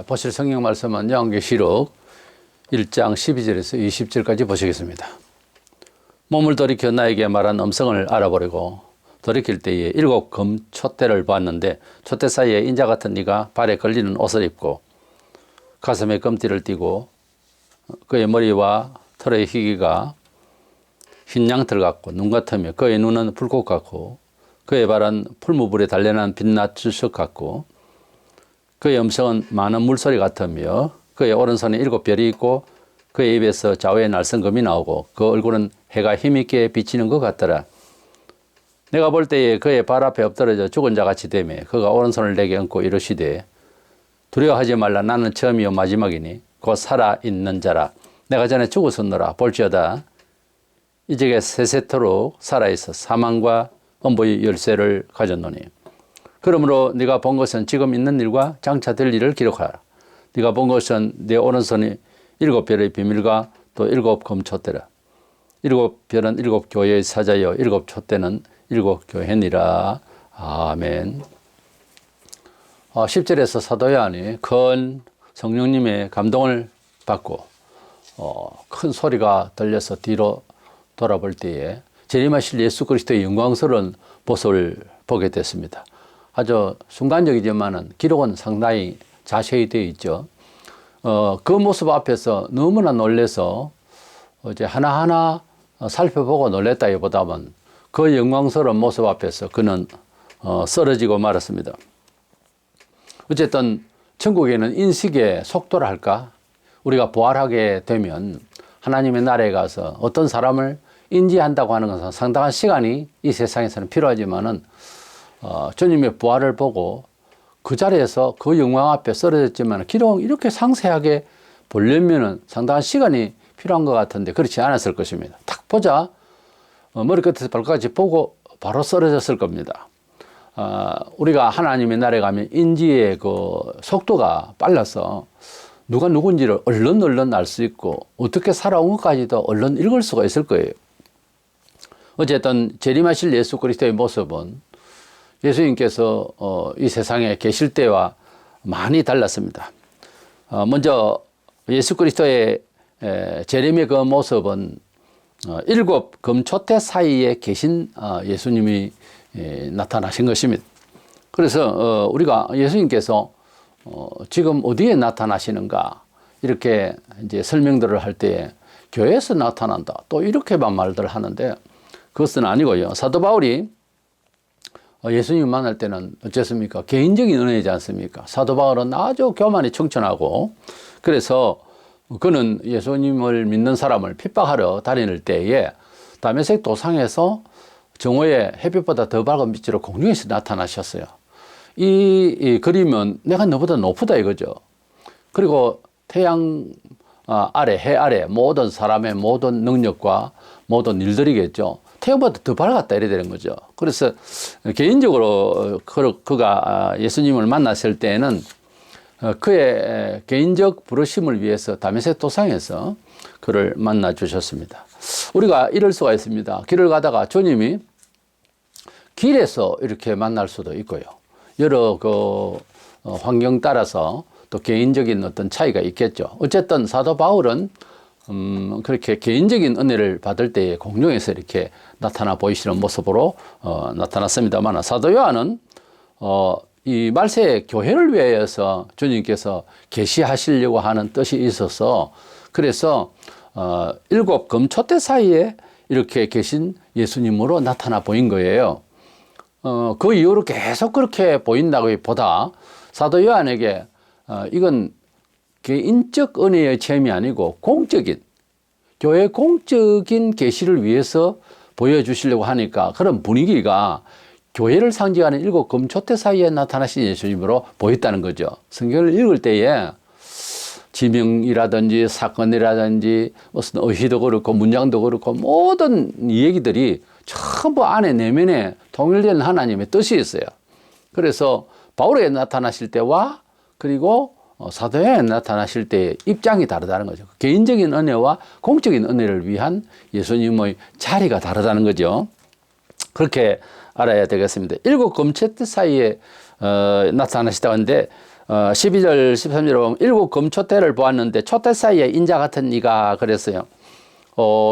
보실 성경 말씀은 요한계시록 1장 12절에서 20절까지 보시겠습니다. 몸을 돌이켜 나에게 말한 음성을 알아보려고 돌이킬 때에 7 금촛대를 보았는데 촛대 사이에 인자 같은 이가 발에 걸리는 옷을 입고 가슴에 금띠를 띠고 그의 머리와 털의 희기가 흰 양털 같고 눈 같으며 그의 눈은 불꽃 같고 그의 발은 풀무불에 단련한 빛나 주석 같고 그의 음성은 많은 물소리 같으며 그의 오른손에 7별이 있고 그의 입에서 좌우에 날성금이 나오고 그 얼굴은 해가 힘있게 비치는 것 같더라. 내가 볼 때에 그의 발 앞에 엎드러져 죽은 자같이 되매 그가 오른손을 내게 얹고 이르시되 두려워하지 말라. 나는 처음이요 마지막이니 곧 살아있는 자라. 내가 전에 죽었었노라. 볼지어다 이제게 세세토록 살아있어 사망과 음부의 열쇠를 가졌노니 그러므로 네가 본 것은 지금 있는 일과 장차 될 일을 기록하라. 네가 본 것은 내 오른손이 7별의 비밀과 또 7 금촛대라. 7별은 7 교회의 사자여 7 촛대는 7 교회니라. 아멘. 10절에서 사도 요한이 큰 성령님의 감동을 받고 큰 소리가 들려서 뒤로 돌아볼 때에 재림하실 예수 그리스도의 영광스러운 모습을 보게 됐습니다. 아주 순간적이지만은 기록은 상당히 자세히 되어 있죠. 그 모습 앞에서 너무나 놀라서 이제 하나하나 살펴보고 놀랬다기보다는 그 영광스러운 모습 앞에서 그는 쓰러지고 말았습니다. 어쨌든 천국에는 인식의 속도라 할까? 우리가 부활하게 되면 하나님의 나라에 가서 어떤 사람을 인지한다고 하는 것은 상당한 시간이 이 세상에서는 필요하지만은 주님의 부활을 보고 그 자리에서 그 영광 앞에 쓰러졌지만 기록은 이렇게 상세하게 보려면은 상당한 시간이 필요한 것 같은데 그렇지 않았을 것입니다. 딱 보자 머리끝에서 발끝까지 보고 바로 쓰러졌을 겁니다. 우리가 하나님의 나라에 가면 인지의 그 속도가 빨라서 누가 누군지를 얼른 알 수 있고 어떻게 살아온 것까지도 얼른 읽을 수가 있을 거예요. 어쨌든 재림하실 예수 그리스도의 모습은 예수님께서 이 세상에 계실 때와 많이 달랐습니다. 먼저 예수 그리스도의 재림의 그 모습은 7 금촛대 사이에 계신 예수님이 나타나신 것입니다. 그래서 우리가 예수님께서 지금 어디에 나타나시는가 이렇게 이제 설명들을 할 때에 교회에서 나타난다 또 이렇게만 말들 하는데 그것은 아니고요. 사도 바울이 예수님 만날 때는 어쨌습니까? 개인적인 은혜이지 않습니까? 사도 바울은 아주 교만이 충천하고 그래서 그는 예수님을 믿는 사람을 핍박하러 다닐 때에 다메섹 도상에서 정오에 햇빛보다 더 밝은 빛으로 공중에서 나타나셨어요. 이 그림은 내가 너보다 높다 이거죠. 그리고 태양 아래, 해 아래 모든 사람의 모든 능력과 모든 일들이겠죠. 태양보다 더 밝았다 이래 되는 거죠. 그래서 개인적으로 그가 예수님을 만났을 때는 그의 개인적 부르심을 위해서 다메섹 도상에서 그를 만나 주셨습니다. 우리가 이럴 수가 있습니다. 길을 가다가 주님이 길에서 이렇게 만날 수도 있고요. 여러 그 환경 따라서 또 개인적인 어떤 차이가 있겠죠. 어쨌든 사도 바울은 그렇게 개인적인 은혜를 받을 때에 공중에서 이렇게 나타나 보이시는 모습으로 나타났습니다만 사도 요한은 이 말세 교회를 위해서 주님께서 계시하시려고 하는 뜻이 있어서 그래서 7 금촛대 사이에 이렇게 계신 예수님으로 나타나 보인 거예요. 그 이후로 계속 그렇게 보인다기보다 사도 요한에게 이건 개인적 은혜의 체험이 아니고 공적인 교회 공적인 계시를 위해서 보여주시려고 하니까 그런 분위기가 교회를 상징하는 7 금촛대 사이에 나타나신 예수님으로 보였다는 거죠. 성경을 읽을 때에 지명이라든지 사건이라든지 무슨 의희도 그렇고 문장도 그렇고 모든 얘기들이 전부 안에 내면에 통일된 하나님의 뜻이 있어요. 그래서 바울에게 나타나실 때와 그리고 사도에 나타나실 때의 입장이 다르다는 거죠. 개인적인 은혜와 공적인 은혜를 위한 예수님의 자리가 다르다는 거죠. 그렇게 알아야 되겠습니다. 7 금촛대 사이에 나타나시다는데 12절 13절에 보면 일곱 금촛대를 보았는데 촛대 사이에 인자 같은 이가 그랬어요.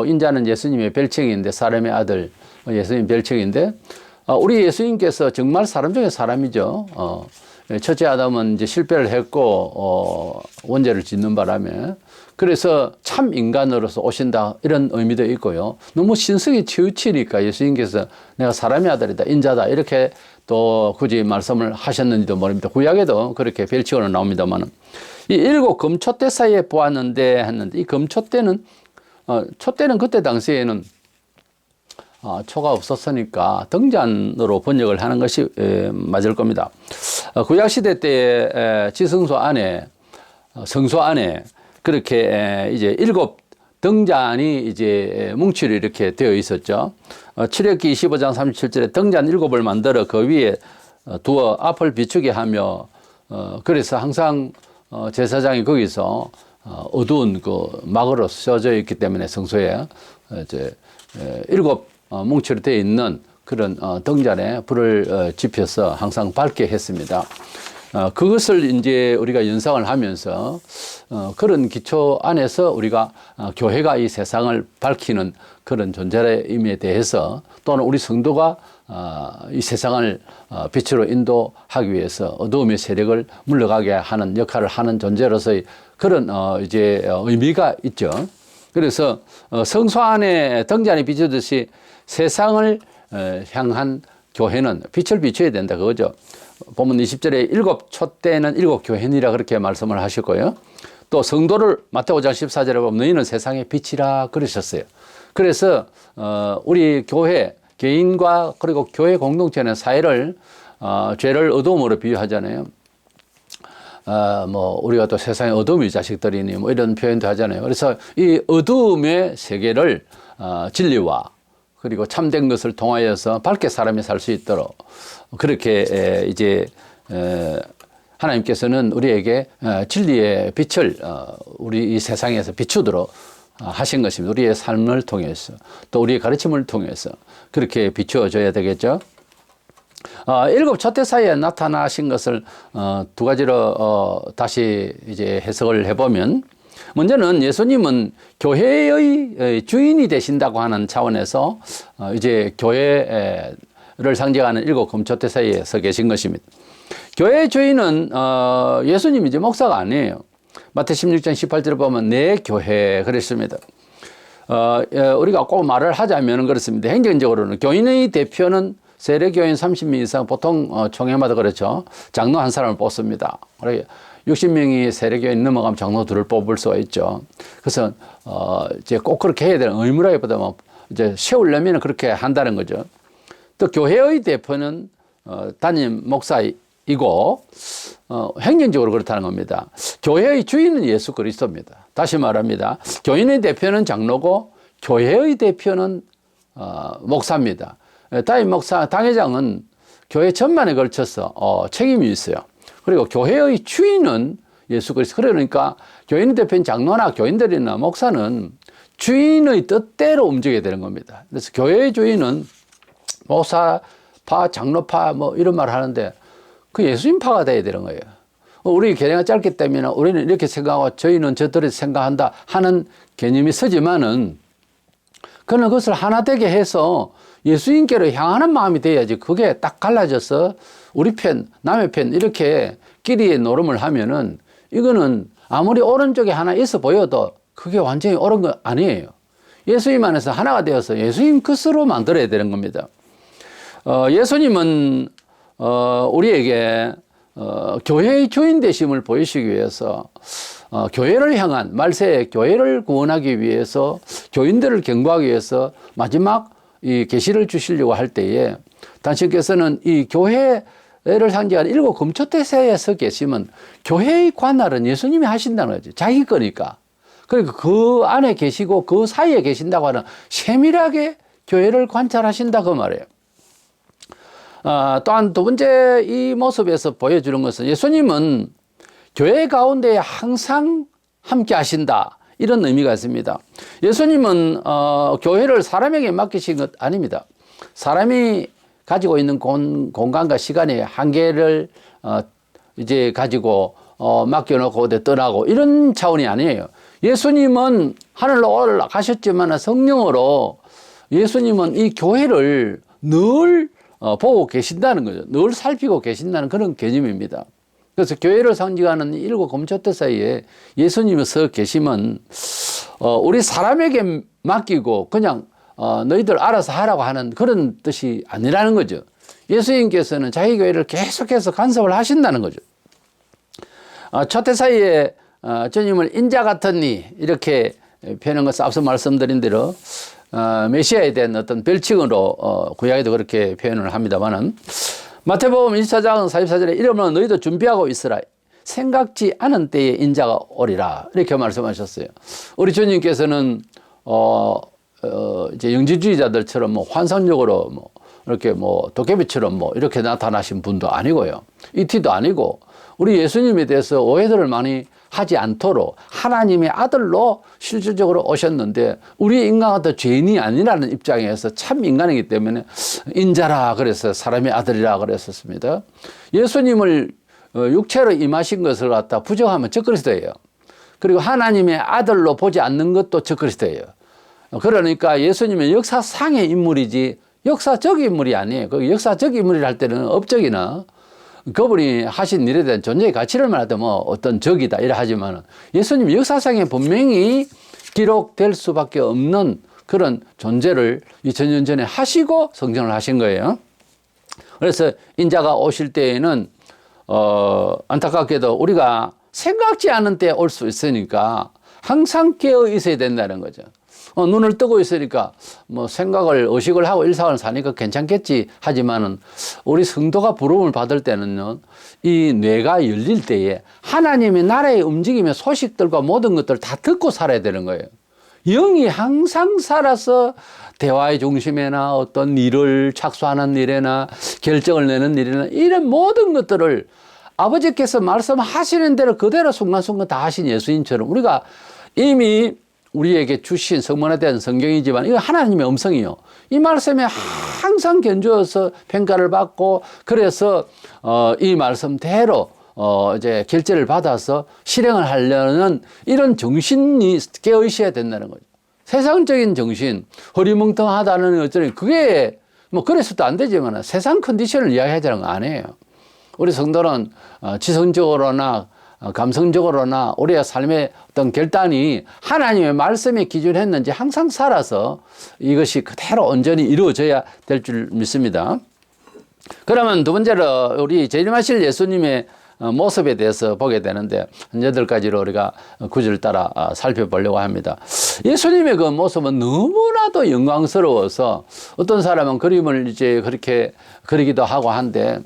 인자는 예수님의 별칭인데 사람의 아들 예수님 별칭인데 우리 예수님께서 정말 사람 중에 사람이죠. 첫째 아담은 이제 실패를 했고 원죄를 짓는 바람에 그래서 참 인간으로서 오신다 이런 의미도 있고요. 너무 신성이 치우치니까 예수님께서 내가 사람의 아들이다 인자다 이렇게 또 굳이 말씀을 하셨는지도 모릅니다. 구약에도 그렇게 별칭으로 나옵니다만 이 일곱 금촛대 사이에 보았는데 했는데 이 금촛대는 촛대는 그때 당시에는 초가 없었으니까 등잔으로 번역을 하는 것이 맞을 겁니다. 구약시대 때 지성소 안에 성소 안에 그렇게 이제 일곱 등잔이 이제 뭉치로 이렇게 되어 있었죠. 출애굽기 25장 37절에 등잔 일곱을 만들어 그 위에 두어 앞을 비추게 하며 그래서 항상 제사장이 거기서 어두운 그 막으로 씌워져 있기 때문에 성소에 이제 일곱 뭉치로 되어 있는 그런 등잔에 불을 지펴서 항상 밝게 했습니다. 그것을 이제 우리가 연상을 하면서 그런 기초 안에서 우리가 교회가 이 세상을 밝히는 그런 존재임에 대해서 또는 우리 성도가 이 세상을 빛으로 인도하기 위해서 어두움의 세력을 물러가게 하는 역할을 하는 존재로서의 그런 이제 의미가 있죠. 그래서 성소 안에 등잔이 비추듯이 세상을 향한 교회는 빛을 비춰야 된다 그거죠. 보면 20절에 일곱 촛대는 일곱 교회니라 그렇게 말씀을 하셨고요. 또 성도를 마태오 5장 14절에 보면 너희는 세상의 빛이라 그러셨어요. 그래서 우리 교회 개인과 그리고 교회 공동체는 사회를 죄를 어둠으로 비유하잖아요. 뭐 우리가 또 세상에 어둠의 자식들이니 뭐 이런 표현도 하잖아요. 그래서 이 어둠의 세계를 진리와 그리고 참된 것을 통하여서 밝게 사람이 살 수 있도록 그렇게 이제 하나님께서는 우리에게 진리의 빛을 우리 이 세상에서 비추도록 하신 것입니다. 우리의 삶을 통해서 또 우리의 가르침을 통해서 그렇게 비추어줘야 되겠죠. 일곱 촛대 사이에 나타나신 것을 두 가지로 다시 이제 해석을 해보면 먼저는 예수님은 교회의 주인이 되신다고 하는 차원에서 이제 교회를 상징하는 일곱 금촛대 사이에 서 계신 것입니다. 교회의 주인은 예수님이지 목사가 아니에요. 마태 16장 18절을 보면 내 교회 그랬습니다. 우리가 꼭 말을 하자면 그렇습니다. 행정적으로는 교인의 대표는 세례교인 30명 이상 보통 총회마다 그렇죠. 장로 한 사람을 뽑습니다. 60명이 세례교인 넘어가면 장로 둘을 뽑을 수가 있죠. 그래서 이제 꼭 그렇게 해야 되는 의무라기보다 이제 세우려면 그렇게 한다는 거죠. 또 교회의 대표는 담임 목사이고 행정적으로 그렇다는 겁니다. 교회의 주인은 예수 그리스도입니다. 다시 말합니다. 교인의 대표는 장로고 교회의 대표는 목사입니다. 담임 목사, 당회장은 교회 전반에 걸쳐서 책임이 있어요. 그리고 교회의 주인은 예수 그리스도. 그러니까 교인의 대표인 장로나 교인들이나 목사는 주인의 뜻대로 움직여야 되는 겁니다. 그래서 교회의 주인은 목사파, 장로파 뭐 이런 말 하는데 그 예수님파가 돼야 되는 거예요. 우리 개념이 짧기 때문에 우리는 이렇게 생각하고 저희는 저들이 생각한다 하는 개념이 서지만은 그는 그것을 하나 되게 해서 예수님께로 향하는 마음이 돼야지 그게 딱 갈라져서 우리 편, 남의 편 이렇게 끼리의 노름을 하면은 이거는 아무리 오른쪽에 하나 있어 보여도 그게 완전히 옳은 거 아니에요. 예수님 안에서 하나가 되어서 예수님 것으로 만들어야 되는 겁니다. 예수님은 우리에게 교회의 주인 되심을 보이시기 위해서 교회를 향한 말세에 교회를 구원하기 위해서 교인들을 경고하기 위해서 마지막 이 계시를 주시려고 할 때에 당신께서는 이 교회를 상징하는 일곱 금촛대에 서 계시면 교회의 관할은 예수님이 하신다는 거죠. 자기 거니까. 그러니까 그 안에 계시고 그 사이에 계신다고 하는 세밀하게 교회를 관찰하신다 그 말이에요. 또한 두 번째 이 모습에서 보여주는 것은 예수님은 교회 가운데 항상 함께 하신다. 이런 의미가 있습니다. 예수님은 교회를 사람에게 맡기신 것 아닙니다. 사람이 가지고 있는 공간과 시간의 한계를 이제 가지고 맡겨놓고 어디 떠나고 이런 차원이 아니에요. 예수님은 하늘로 올라가셨지만 성령으로 예수님은 이 교회를 늘 보고 계신다는 거죠. 늘 살피고 계신다는 그런 개념입니다. 그래서 교회를 상징하는 일곱 검토대 사이에 예수님이 서 계시면 우리 사람에게 맡기고 그냥 너희들 알아서 하라고 하는 그런 뜻이 아니라는 거죠. 예수님께서는 자기 교회를 계속해서 간섭을 하신다는 거죠. 초대 사이에 주님을 인자 같으니 이렇게 표현한 것은 앞서 말씀드린 대로 메시아에 대한 어떤 별칭으로 구약에도 그렇게 표현을 합니다만은 마태복음 24장 44절에 이러면 너희도 준비하고 있으라. 생각지 않은 때에 인자가 오리라. 이렇게 말씀하셨어요. 우리 주님께서는 이제 영지주의자들처럼 뭐 환상적으로 뭐 이렇게 뭐 도깨비처럼 뭐 이렇게 나타나신 분도 아니고요. 이티도 아니고 우리 예수님에 대해서 오해들을 많이 하지 않도록 하나님의 아들로 실질적으로 오셨는데 우리 인간은 죄인이 아니라는 입장에서 참 인간이기 때문에 인자라 그래서 사람의 아들이라 그랬었습니다. 예수님을 육체로 임하신 것을 갖다 부정하면 적그리스도예요. 그리고 하나님의 아들로 보지 않는 것도 적그리스도예요. 그러니까 예수님은 역사상의 인물이지 역사적 인물이 아니에요. 그 역사적 인물이라 할 때는 업적이나 그분이 하신 일에 대한 존재의 가치를 말할 때 뭐 어떤 적이다 이래 하지만 예수님 역사상에 분명히 기록될 수밖에 없는 그런 존재를 2000년 전에 하시고 성전을 하신 거예요. 그래서 인자가 오실 때에는 안타깝게도 우리가 생각지 않은 때에 올 수 있으니까 항상 깨어 있어야 된다는 거죠. 눈을 뜨고 있으니까 뭐 생각을 의식을 하고 일상을 사니까 괜찮겠지 하지만은 우리 성도가 부름을 받을 때는요 이 뇌가 열릴 때에 하나님의 나라의 움직임의 소식들과 모든 것들을 다 듣고 살아야 되는 거예요. 영이 항상 살아서 대화의 중심에나 어떤 일을 착수하는 일에나 결정을 내는 일이나 이런 모든 것들을 아버지께서 말씀하시는 대로 그대로 순간순간 다 하신 예수님처럼 우리가 이미 우리에게 주신 성문에 대한 성경이지만 이거 하나님의 음성이요. 이 말씀에 항상 견주어서 평가를 받고 그래서 이 말씀대로 이제 결제를 받아서 실행을 하려는 이런 정신이 깨어 있어야 된다는 거죠. 세상적인 정신, 허리멍텅하다는 어쩌니 그게 뭐 그래서도 안 되지만 세상 컨디션을 이야기하자는 거 아니에요. 우리 성도는 지성적으로나 감성적으로나 우리의 삶의 어떤 결단이 하나님의 말씀에 기준했는지 항상 살아서 이것이 그대로 온전히 이루어져야 될 줄 믿습니다. 그러면 두 번째로 우리 재림하실 예수님의 모습에 대해서 보게 되는데 한 8가지로 우리가 구절 따라 살펴보려고 합니다. 예수님의 그 모습은 너무나도 영광스러워서 어떤 사람은 그림을 이제 그렇게 그리기도 하고 한데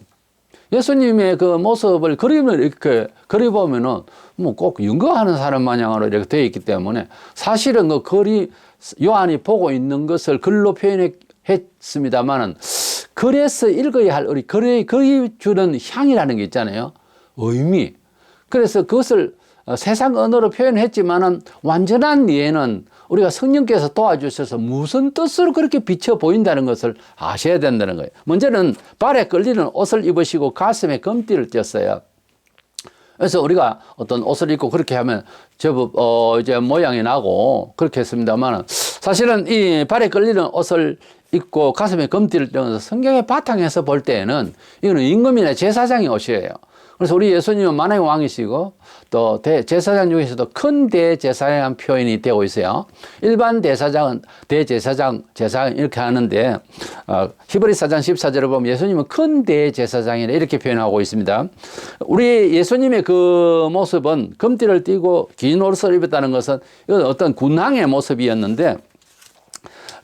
예수님의 그 모습을 그림을 이렇게 그려보면은 뭐 꼭 연구하는 사람 마냥으로 이렇게 되어 있기 때문에 사실은 그 글이 요한이 보고 있는 것을 글로 표현했습니다만은 글에서 읽어야 할 우리 글의 주는 향이라는 게 있잖아요. 의미. 그래서 그것을 세상 언어로 표현했지만은 완전한 이해는 우리가 성령께서 도와주셔서 무슨 뜻으로 그렇게 비쳐 보인다는 것을 아셔야 된다는 거예요. 먼저는 발에 끌리는 옷을 입으시고 가슴에 금띠를 띄었어요. 그래서 우리가 어떤 옷을 입고 그렇게 하면 제법 이제 모양이 나고 그렇게 했습니다만 사실은 이 발에 끌리는 옷을 입고 가슴에 금띠를 띄어서 성경의 바탕에서 볼 때에는 이거는 임금이나 제사장의 옷이에요. 그래서 우리 예수님은 만왕의 왕이시고 또 제사장 중에서도 큰 대제사장 표현이 되고 있어요. 일반 대사장은 대제사장, 제사장 이렇게 하는데 히브리 4장 14절을 보면 예수님은 큰 대제사장이라 이렇게 표현하고 있습니다. 우리 예수님의 그 모습은 금띠를 띠고 긴 옷을 입었다는 것은 이건 어떤 군왕의 모습이었는데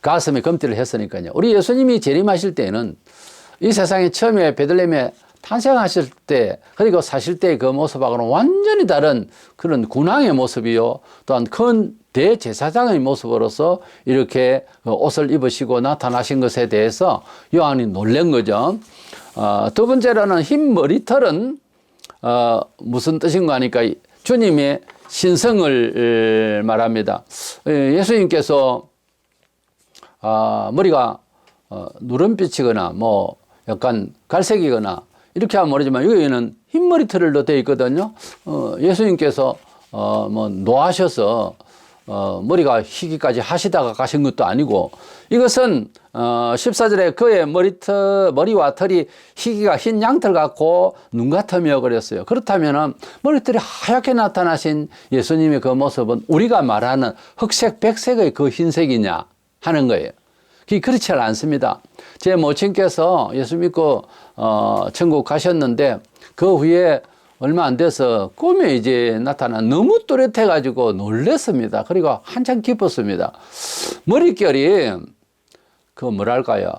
가슴에 금띠를 했으니까요. 우리 예수님이 재림하실 때는 이 세상에 처음에 베들레헴에 탄생하실 때 그리고 사실 때 그 모습하고는 완전히 다른 그런 군왕의 모습이요 또한 큰 대제사장의 모습으로서 이렇게 옷을 입으시고 나타나신 것에 대해서 요한이 놀란 거죠. 두 번째로는 흰 머리털은 무슨 뜻인가 하니까 주님의 신성을 말합니다. 예수님께서 머리가 누런빛이거나 뭐 약간 갈색이거나 이렇게 하면 모르지만 여기는 흰머리털로 되어 있거든요. 예수님께서 뭐 노하셔서 머리가 희기까지 하시다가 가신 것도 아니고, 이것은 14절에 그의 머리와 털이 희기가 흰 양털 같고 눈 같으며 그랬어요. 그렇다면 머리털이 하얗게 나타나신 예수님의 그 모습은 우리가 말하는 흑색, 백색의 그 흰색이냐 하는 거예요. 그렇지 않습니다. 제 모친께서 예수 믿고 천국 가셨는데 그 후에 얼마 안 돼서 꿈에 이제 너무 또렷해가지고 놀랐습니다. 그리고 한참 기뻤습니다. 머릿결이 그 뭐랄까요,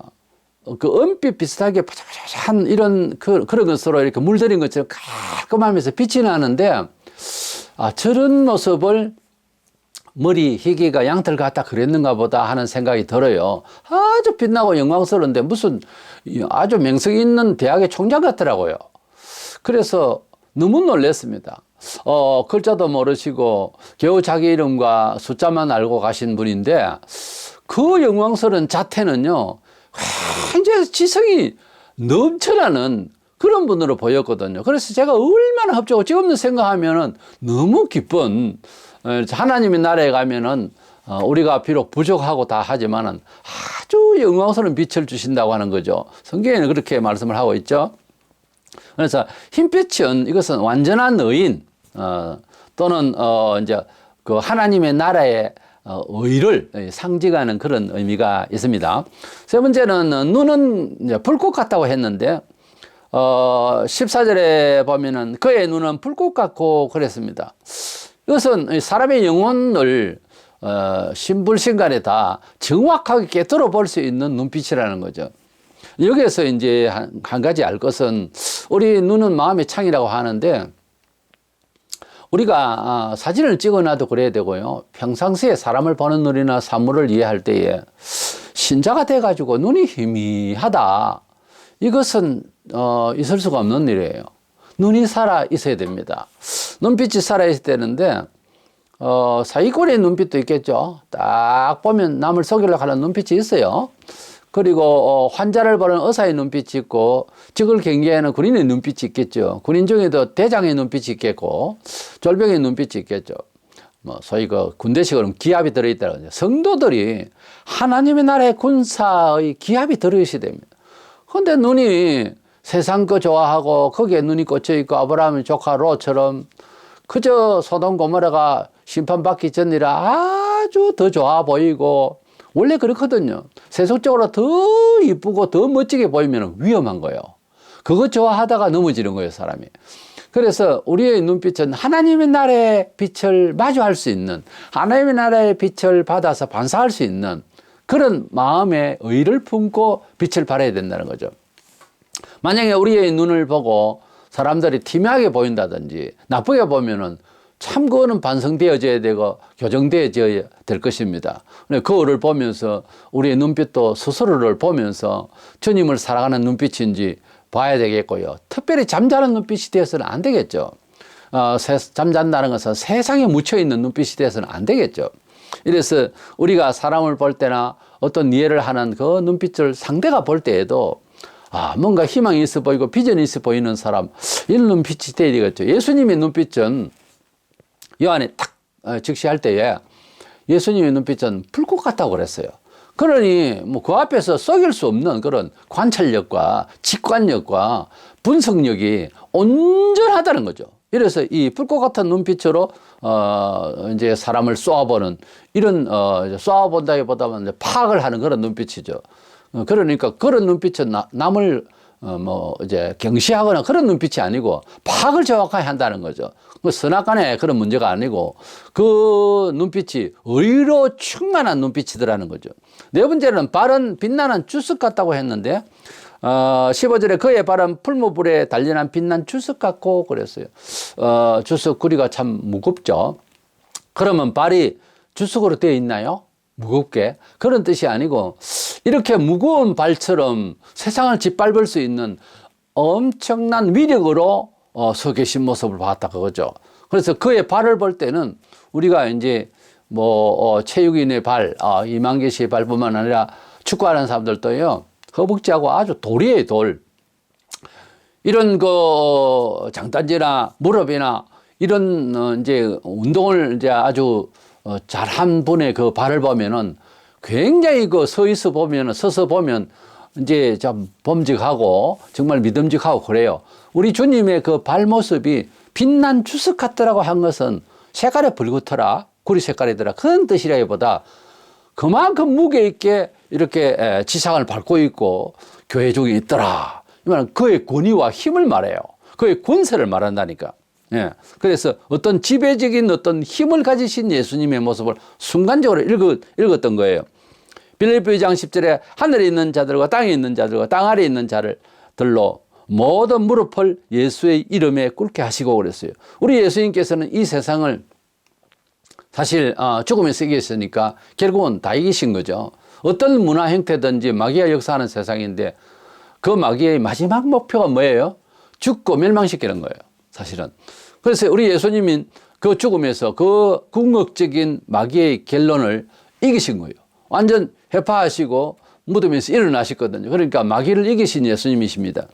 그 은빛 비슷하게 파자파자한 이런 그런 것으로 이렇게 물들인 것처럼 깔끔하면서 빛이 나는데, 저런 모습을 머리 희귀가 양털 같다 그랬는가 보다 하는 생각이 들어요. 아주 빛나고 영광스러운데 무슨 아주 명성 있는 대학의 총장 같더라고요. 그래서 너무 놀랐습니다. 글자도 모르시고 겨우 자기 이름과 숫자만 알고 가신 분인데, 그 영광스러운 자태는요, 굉장히 지성이 넘쳐나는 그런 분으로 보였거든요. 그래서 제가 얼마나 흡족하고 지금도 생각하면은 너무 기쁜, 하나님의 나라에 가면은 우리가 비록 부족하고 다 하지만은 아주 영광스러운 빛을 주신다고 하는 거죠. 성경에는 그렇게 말씀을 하고 있죠. 그래서 흰빛은 이것은 완전한 의인, 또는 이제 그 하나님의 나라의 의를 상징하는 그런 의미가 있습니다. 세 번째는 눈은 이제 불꽃 같다고 했는데, 14절에 보면은 그의 눈은 불꽃 같고 그랬습니다. 이것은 사람의 영혼을 신불신간에 다 정확하게 꿰뚫어 볼 수 있는 눈빛이라는 거죠. 여기에서 이제 한 가지 알 것은, 우리 눈은 마음의 창이라고 하는데, 우리가 사진을 찍어놔도 그래야 되고요, 평상시에 사람을 보는 눈이나 사물을 이해할 때에 신자가 돼가지고 눈이 희미하다, 이것은 있을 수가 없는 일이에요. 눈이 살아 있어야 됩니다. 눈빛이 살아 있어야 되는데, 사기꾼의 눈빛도 있겠죠. 딱 보면 남을 속이려고 하는 눈빛이 있어요. 그리고 환자를 보는 의사의 눈빛이 있고, 적을 경계하는 군인의 눈빛이 있겠죠. 군인 중에도 대장의 눈빛이 있겠고, 졸병의 눈빛이 있겠죠. 뭐 소위 그 군대식으로 기합이 들어있다고 하죠. 성도들이 하나님의 나라의 군사의 기합이 들어있어야 됩니다. 그런데 눈이 세상 거 좋아하고 거기에 눈이 꽂혀 있고, 아브라함의 조카 롯처럼 그저 소돔 고모라가 심판받기 전이라 아주 더 좋아 보이고, 원래 그렇거든요. 세속적으로 더 이쁘고 더 멋지게 보이면 위험한 거예요. 그거 좋아하다가 넘어지는 거예요, 사람이. 그래서 우리의 눈빛은 하나님의 나라의 빛을 마주할 수 있는, 하나님의 나라의 빛을 받아서 반사할 수 있는 그런 마음의 의를 품고 빛을 발해야 된다는 거죠. 만약에 우리의 눈을 보고 사람들이 티미하게 보인다든지 나쁘게 보면은 참 그거는 반성되어져야 되고 교정되어져야 될 것입니다. 거울을 보면서 우리의 눈빛도 스스로를 보면서 주님을 살아가는 눈빛인지 봐야 되겠고요. 특별히 잠자는 눈빛이 되어서는 안 되겠죠. 잠잔다는 것은 세상에 묻혀있는 눈빛이 되어서는 안 되겠죠. 이래서 우리가 사람을 볼 때나 어떤 이해를 하는 그 눈빛을 상대가 볼 때에도 뭔가 희망이 있어 보이고 비전이 있어 보이는 사람, 이런 눈빛이 돼야 되겠죠. 예수님의 눈빛은 요한이 딱 직시할 때에 예수님의 눈빛은 불꽃 같다고 그랬어요. 그러니 뭐 그 앞에서 속일 수 없는 그런 관찰력과 직관력과 분석력이 온전하다는 거죠. 이래서 이 불꽃 같은 눈빛으로 이제 사람을 쏘아보는, 이런 쏘아본다기보다는 파악을 하는 그런 눈빛이죠. 그러니까 그런 눈빛은 남을 이제 경시하거나 그런 눈빛이 아니고 파악을 정확하게 한다는 거죠. 그 선악간에 그런 문제가 아니고 그 눈빛이 의로 충만한 눈빛이더라는 거죠. 네 번째는 발은 빛나는 주석 같다고 했는데, 15절에 그의 발은 풀무불에 단련한 빛난 주석 같고 그랬어요. 주석 구리가 참 무겁죠. 그러면 발이 주석으로 되어 있나요? 무겁게? 그런 뜻이 아니고, 이렇게 무거운 발처럼 세상을 짓밟을 수 있는 엄청난 위력으로 서 계신 모습을 봤다 그거죠. 그래서 그의 발을 볼 때는 우리가 이제 체육인의 발, 이만기 씨의 발뿐만 아니라 축구하는 사람들도요, 허벅지하고 아주 돌이에요, 돌. 이런 그 장단지나 무릎이나 이런 이제 운동을 이제 아주 잘한 분의 그 발을 보면은 굉장히 그 서서 보면 이제 좀 범직하고 정말 믿음직하고 그래요. 우리 주님의 그 발 모습이 빛난 주석 같더라고 한 것은 색깔이 붉으더라, 구리 색깔이더라, 그런 뜻이라기보다 그만큼 무게 있게 이렇게 지상을 밟고 있고 교회 중에 있더라. 이 말은 그의 권위와 힘을 말해요. 그의 권세를 말한다니까. 예. 그래서 어떤 지배적인 어떤 힘을 가지신 예수님의 모습을 순간적으로 읽었던 거예요. 빌립보 2장 10절에 하늘에 있는 자들과 땅에 있는 자들과 땅 아래에 있는 자들로 모든 무릎을 예수의 이름에 꿇게 하시고 그랬어요. 우리 예수님께서는 이 세상을 사실 죽음에서 이겼으니까 결국은 다 이기신 거죠. 어떤 문화 형태든지 마귀가 역사하는 세상인데 그 마귀의 마지막 목표가 뭐예요? 죽고 멸망시키는 거예요, 사실은. 그래서 우리 예수님이 그 죽음에서 그 궁극적인 마귀의 결론을 이기신 거예요. 완전 회파하시고 무덤에서 일어나셨거든요. 그러니까 마귀를 이기신 예수님이십니다.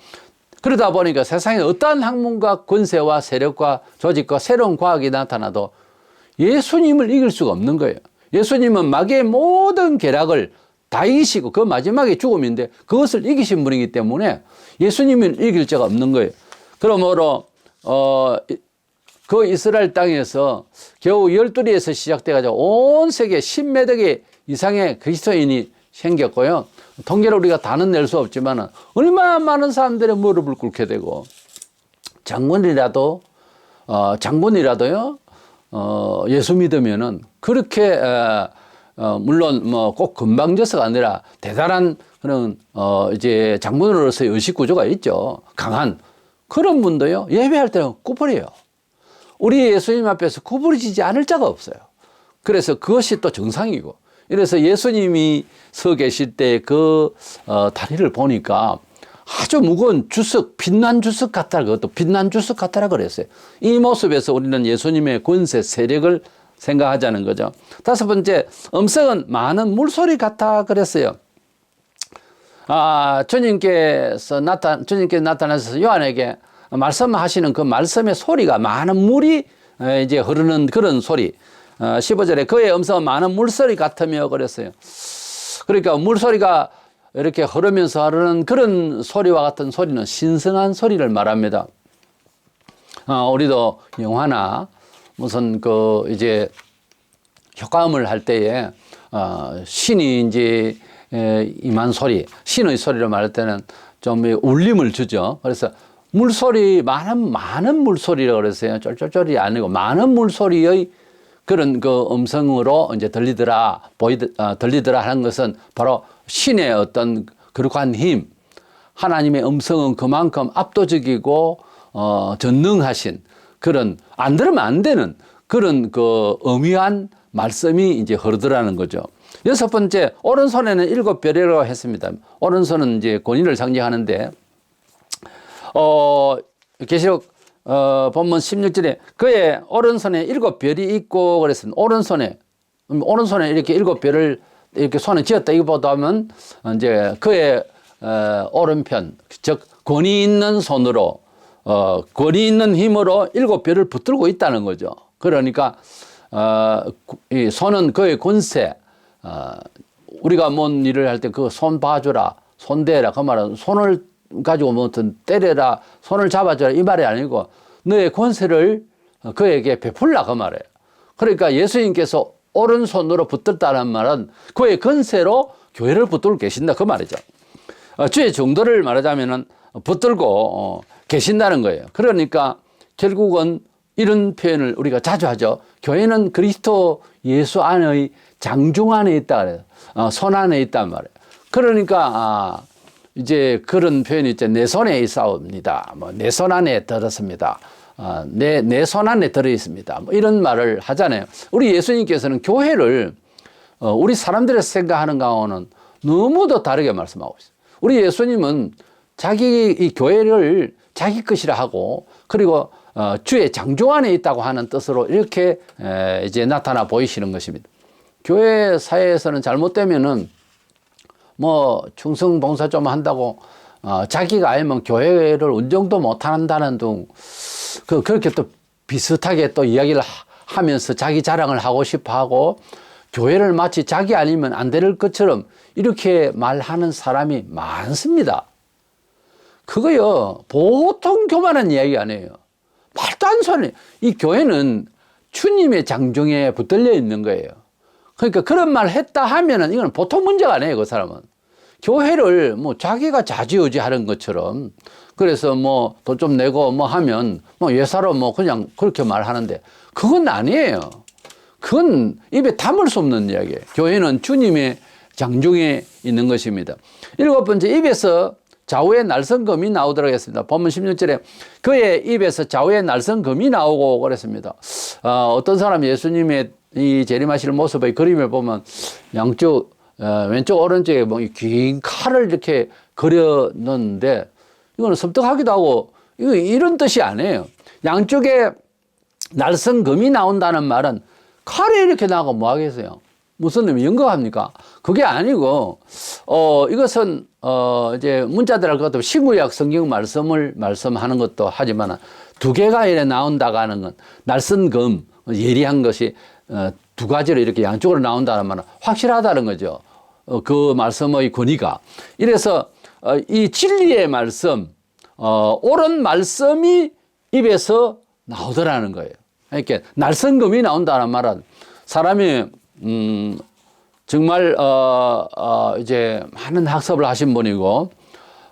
그러다 보니까 세상에 어떠한 학문과 권세와 세력과 조직과 새로운 과학이 나타나도 예수님을 이길 수가 없는 거예요. 예수님은 마귀의 모든 계략을 다 이기시고 그 마지막에 죽음인데 그것을 이기신 분이기 때문에 예수님을 이길 자가 없는 거예요. 그러므로 그 이스라엘 땅에서 겨우 12에서 시작돼가지고 온 세계 10몇 개 이상의 그리스도인이 생겼고요. 통계를 우리가 다는 낼 수 없지만 얼마나 많은 사람들의 무릎을 꿇게 되고 장군이라도요 예수 믿으면은 그렇게 물론 뭐 꼭 건방져서가 아니라 대단한 그런 이제 장군으로서의 의식 구조가 있죠. 강한 그런 분도요 예배할 때는 구부려요. 우리 예수님 앞에서 구부러지지 않을 자가 없어요. 그래서 그것이 또 정상이고, 이래서 예수님이 서 계실 때 그 다리를 보니까 아주 무거운 주석, 빛난 주석 같다, 그것도 빛난 주석 같다라 그랬어요. 이 모습에서 우리는 예수님의 권세, 세력을 생각하자는 거죠. 다섯 번째, 음성은 많은 물소리 같다 그랬어요. 주님께서 나타나셔서 요한에게 말씀하시는 그 말씀의 소리가 많은 물이 이제 흐르는 그런 소리. 15절에 그의 음성은 많은 물소리 같으며 그랬어요. 그러니까 물소리가 이렇게 흐르면서 흐르는 그런 소리와 같은 소리는 신성한 소리를 말합니다. 우리도 영화나 무슨 그 이제 효과음을 할 때에 신이 이제 임한 소리, 신의 소리를 말할 때는 좀 울림을 주죠. 그래서 물소리, 많은 물소리라고 그랬어요. 쫄쫄쫄이 아니고 많은 물소리의 그런 그 음성으로 이제 들리더라 하는 것은 바로 신의 어떤 거룩한 힘, 하나님의 음성은 그만큼 압도적이고 전능하신 그런 안 들으면 안 되는 그런 그 엄위한 말씀이 이제 흐르더라는 거죠. 여섯 번째, 오른손에는 7별이라고 했습니다. 오른손은 이제 권위를 상징하는데 계시록 본문 16절에 그의 오른손에 7별이 있고 그랬습니다. 오른손에 이렇게 7별을 이렇게 손에 쥐었다 이거보다는 이제 그의 오른편, 즉 권위 있는 손으로 권위 있는 힘으로 7별을 붙들고 있다는 거죠. 그러니까 이 손은 그의 권세, 우리가 뭔 일을 할 때 그 손 봐주라, 손 대라, 그 말은 손을 가지고 뭐 어떤 때려라, 손을 잡아줘라 이 말이 아니고 너의 권세를 그에게 베풀라 그 말이에요. 그러니까 예수님께서 오른손으로 붙들다는 말은 그의 권세로 교회를 붙들고 계신다 그 말이죠. 주의 정도를 말하자면은 붙들고 계신다는 거예요. 그러니까 결국은 이런 표현을 우리가 자주 하죠. 교회는 그리스도 예수 안의 장중 안에 있다 그래요. 손 안에 있단 말이에요. 그러니까 이제 그런 표현이 있죠. 내 손에 있사옵니다. 뭐 내 손 안에 들었습니다. 내 손 안에 들어 있습니다. 뭐 이런 말을 하잖아요. 우리 예수님께서는 교회를 우리 사람들이 생각하는 가오는 너무도 다르게 말씀하고 있어요. 우리 예수님은 자기 이 교회를 자기 것이라 하고 그리고 주의 장중 안에 있다고 하는 뜻으로 이렇게 이제 나타나 보이시는 것입니다. 교회 사회에서는 잘못되면은 뭐 충성 봉사 좀 한다고 자기가 아니면 교회를 운정도 못 한다는 둥, 그렇게 또 비슷하게 또 이야기를 하면서 자기 자랑을 하고 싶어 하고, 교회를 마치 자기 아니면 안 될 것처럼 이렇게 말하는 사람이 많습니다. 그거요, 보통 교만한 이야기 아니에요. 말도 안 되는, 이 교회는 주님의 장중에 붙들려 있는 거예요. 그러니까 그런 말 했다 하면은 이건 보통 문제가 아니에요, 그 사람은. 교회를 뭐 자기가 좌지우지 하는 것처럼, 그래서 뭐 돈 좀 내고 뭐 하면 뭐 예사로 뭐 그냥 그렇게 말하는데, 그건 아니에요. 그건 입에 담을 수 없는 이야기예요. 교회는 주님의 장중에 있는 것입니다. 7번째, 입에서 좌우의 날성금이 나오도록 했습니다. 본문 16절에 그의 입에서 좌우의 날성금이 나오고 그랬습니다. 어떤 사람이 예수님의 이 재림하실 모습의 그림을 보면 양쪽 왼쪽 오른쪽에 뭐 긴 칼을 이렇게 그렸는데, 이거는 섬뜩하기도 하고 이런 뜻이 아니에요. 양쪽에 날성금이 나온다는 말은 칼이 이렇게 나고 뭐 하겠어요? 무슨 의미 연극합니까? 그게 아니고, 이것은, 이제 문자들 할 것도 신구약 성경 말씀을 말씀하는 것도 하지만 두 개가 이래 나온다고 하는 건 날선금, 예리한 것이 두 가지로 이렇게 양쪽으로 나온다는 말은 확실하다는 거죠. 그 말씀의 권위가. 이래서 이 진리의 말씀, 옳은 말씀이 입에서 나오더라는 거예요. 이렇게 날선금이 나온다는 말은 사람이 정말 이제 많은 학습을 하신 분이고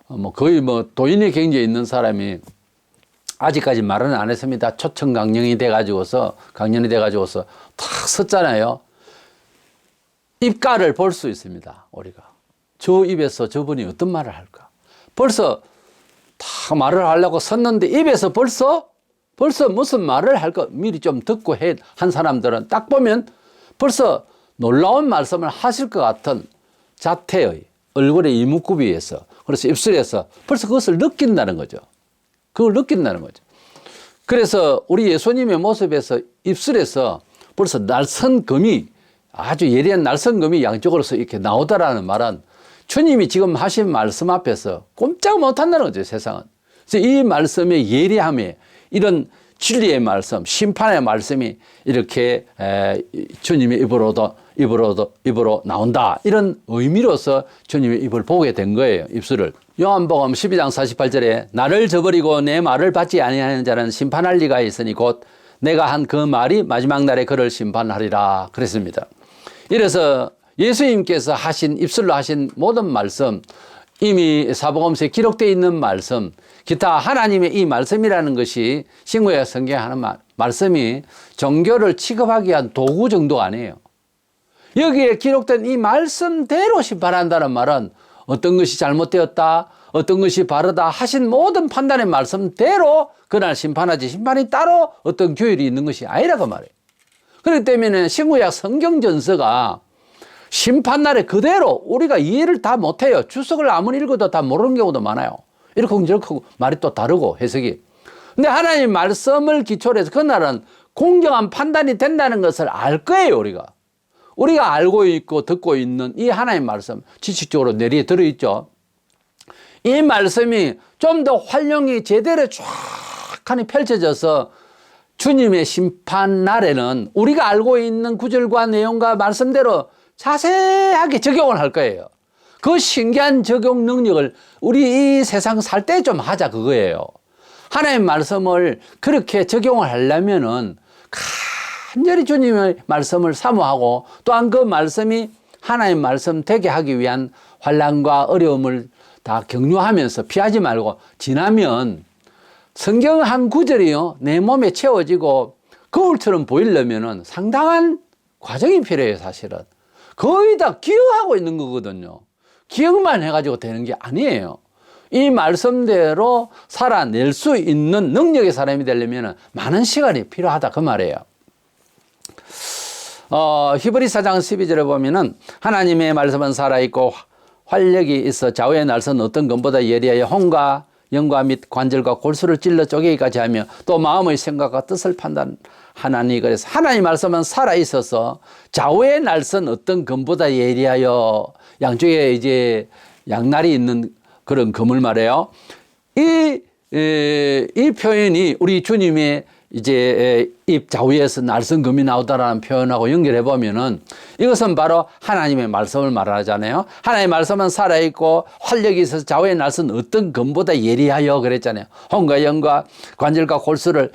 뭐 거의 뭐 도인의 경지에 있는 사람이 아직까지 말은 안 했습니다. 초청 강령이 돼가지고서 탁 섰잖아요. 입가를 볼 수 있습니다. 우리가 저 입에서 저분이 어떤 말을 할까? 벌써 다 말을 하려고 섰는데 입에서 벌써 무슨 말을 할까 미리 좀 듣고 한 사람들은 딱 보면 벌써 놀라운 말씀을 하실 것 같은 자태의 얼굴의 이목구비에서, 그래서 입술에서 벌써 그것을 느낀다는 거죠. 그걸 느낀다는 거죠. 그래서 우리 예수님의 모습에서 입술에서 벌써 날선금이, 아주 예리한 날선금이 양쪽으로서 이렇게 나오다라는 말은 주님이 지금 하신 말씀 앞에서 꼼짝 못한다는 거죠, 세상은. 그래서 이 말씀의 예리함에 이런 진리의 말씀, 심판의 말씀이 이렇게 주님의 입으로 나온다. 이런 의미로서 주님의 입을 보게 된 거예요, 입술을. 요한복음 12장 48절에 나를 저버리고 내 말을 받지 아니하는 자는 심판할 리가 있으니 곧 내가 한 그 말이 마지막 날에 그를 심판하리라 그랬습니다. 이래서 예수님께서 하신 입술로 하신 모든 말씀, 이미 사복음서에 기록되어 있는 말씀, 기타 하나님의 이 말씀이라는 것이 신구약 성경에 하는 말씀이 종교를 취급하기 위한 도구 정도가 아니에요. 여기에 기록된 이 말씀대로 심판한다는 말은 어떤 것이 잘못되었다, 어떤 것이 바르다 하신 모든 판단의 말씀대로 그날 심판하지, 심판이 따로 어떤 규율이 있는 것이 아니라고 말해요. 그렇기 때문에 신구약 성경 전서가 심판날에 그대로 우리가 이해를 다 못해요. 주석을 아무리 읽어도 다 모르는 경우도 많아요. 이렇게 저렇게 말이 또 다르고 해석이. 근데 하나님 말씀을 기초로 해서 그날은 공정한 판단이 된다는 것을 알 거예요, 우리가. 우리가 알고 있고 듣고 있는 이 하나님 말씀, 지식적으로 내리에 들어있죠. 이 말씀이 좀 더 활용이 제대로 쫙하니 펼쳐져서 주님의 심판 날에는 우리가 알고 있는 구절과 내용과 말씀대로 자세하게 적용을 할 거예요. 그 신기한 적용 능력을 우리 이 세상 살 때 좀 하자, 그거예요. 하나님 말씀을 그렇게 적용을 하려면은 간절히 주님의 말씀을 사모하고 또한 그 말씀이 하나님 말씀 되게 하기 위한 환난과 어려움을 다 격려하면서 피하지 말고 지나면 성경 한 구절이요 내 몸에 채워지고 거울처럼 보이려면은 상당한 과정이 필요해요, 사실은. 거의 다 기억하고 있는 거거든요. 기억만 해가지고 되는 게 아니에요. 이 말씀대로 살아낼 수 있는 능력의 사람이 되려면 많은 시간이 필요하다, 그 말이에요. 히브리서 4장 12절에 보면은 하나님의 말씀은 살아있고 활력이 있어 좌우의 날선 어떤 것보다 예리하여 혼과 영과 및 관절과 골수를 찔러 쪼개기까지 하며 또 마음의 생각과 뜻을 판단하나니, 그래서 하나님 말씀은 살아있어서 좌우의 날선 어떤 검보다 예리하여, 양쪽에 이제 양날이 있는 그런 금을 말해요. 이 표현이 우리 주님의 이제 입 좌우에서 날선 금이 나오다라는 표현하고 연결해 보면은 이것은 바로 하나님의 말씀을 말하잖아요. 하나님의 말씀은 살아있고 활력이 있어서 좌우에 날선 어떤 금보다 예리하여 그랬잖아요. 혼과 영과 관절과 골수를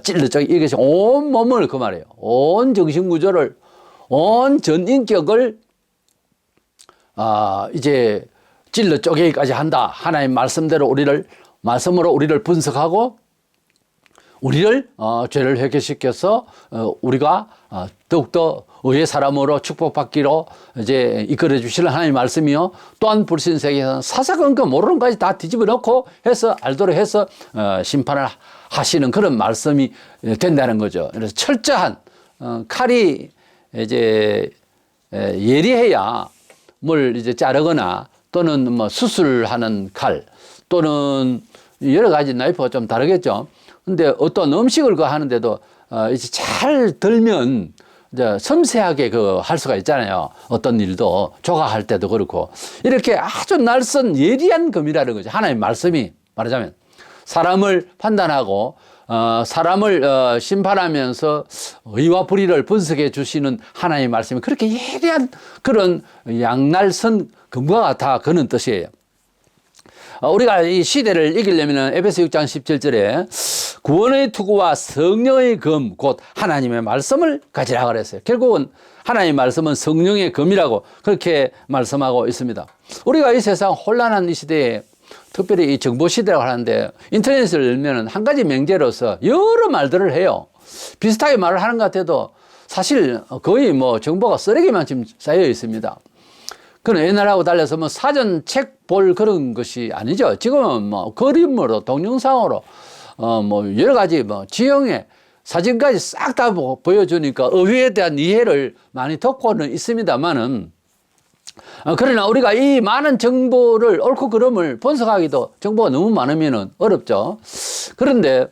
찔러적 이것이 온 몸을 그 말이에요. 온 정신구조를 온 전인격을 이제 찔러 쪼개기까지 한다. 하나님 말씀대로 말씀으로 우리를 분석하고 우리를 죄를 회개시켜서 우리가 더욱더 의의 사람으로 축복받기로 이제 이끌어 주시는 하나님의 말씀이요. 또한 불신세계에서는 사사건건 모르는 것까지 다 뒤집어 놓고 해서 알도록 해서 심판을 하시는 그런 말씀이 된다는 거죠. 그래서 철저한 칼이 이제 예리해야 뭘 이제 자르거나 또는 뭐 수술하는 칼 또는 여러 가지 나이프가 좀 다르겠죠. 근데 어떤 음식을 하는데도 이제 잘 들면 이제 섬세하게 할 수가 있잖아요. 어떤 일도 조각할 때도 그렇고 이렇게 아주 날선 예리한 금이라는 거죠. 하나님의 말씀이 말하자면 사람을 판단하고 사람을 심판하면서 의와 불의를 분석해 주시는 하나님의 말씀이 그렇게 예리한 그런 양날선 금과 같아 그런 뜻이에요. 우리가 이 시대를 이기려면 에베소 6장 17절에 구원의 투구와 성령의 금 곧 하나님의 말씀을 가지라 그랬어요. 결국은 하나님의 말씀은 성령의 금이라고 그렇게 말씀하고 있습니다. 우리가 이 세상 혼란한 이 시대에 특별히 이 정보 시대라고 하는데 인터넷을 열면 한 가지 명제로서 여러 말들을 해요. 비슷하게 말을 하는 것 같아도 사실 거의 뭐 정보가 쓰레기만 지금 쌓여 있습니다. 그는 옛날하고 달라서 뭐 사전 책 볼 그런 것이 아니죠. 지금은 뭐 그림으로 동영상으로 뭐 여러 가지 뭐 지형의 사진까지 싹 다 보여주니까 의회에 대한 이해를 많이 돕고는 있습니다만은 그러나 우리가 이 많은 정보를 옳고 그름을 분석하기도 정보가 너무 많으면 어렵죠. 그런데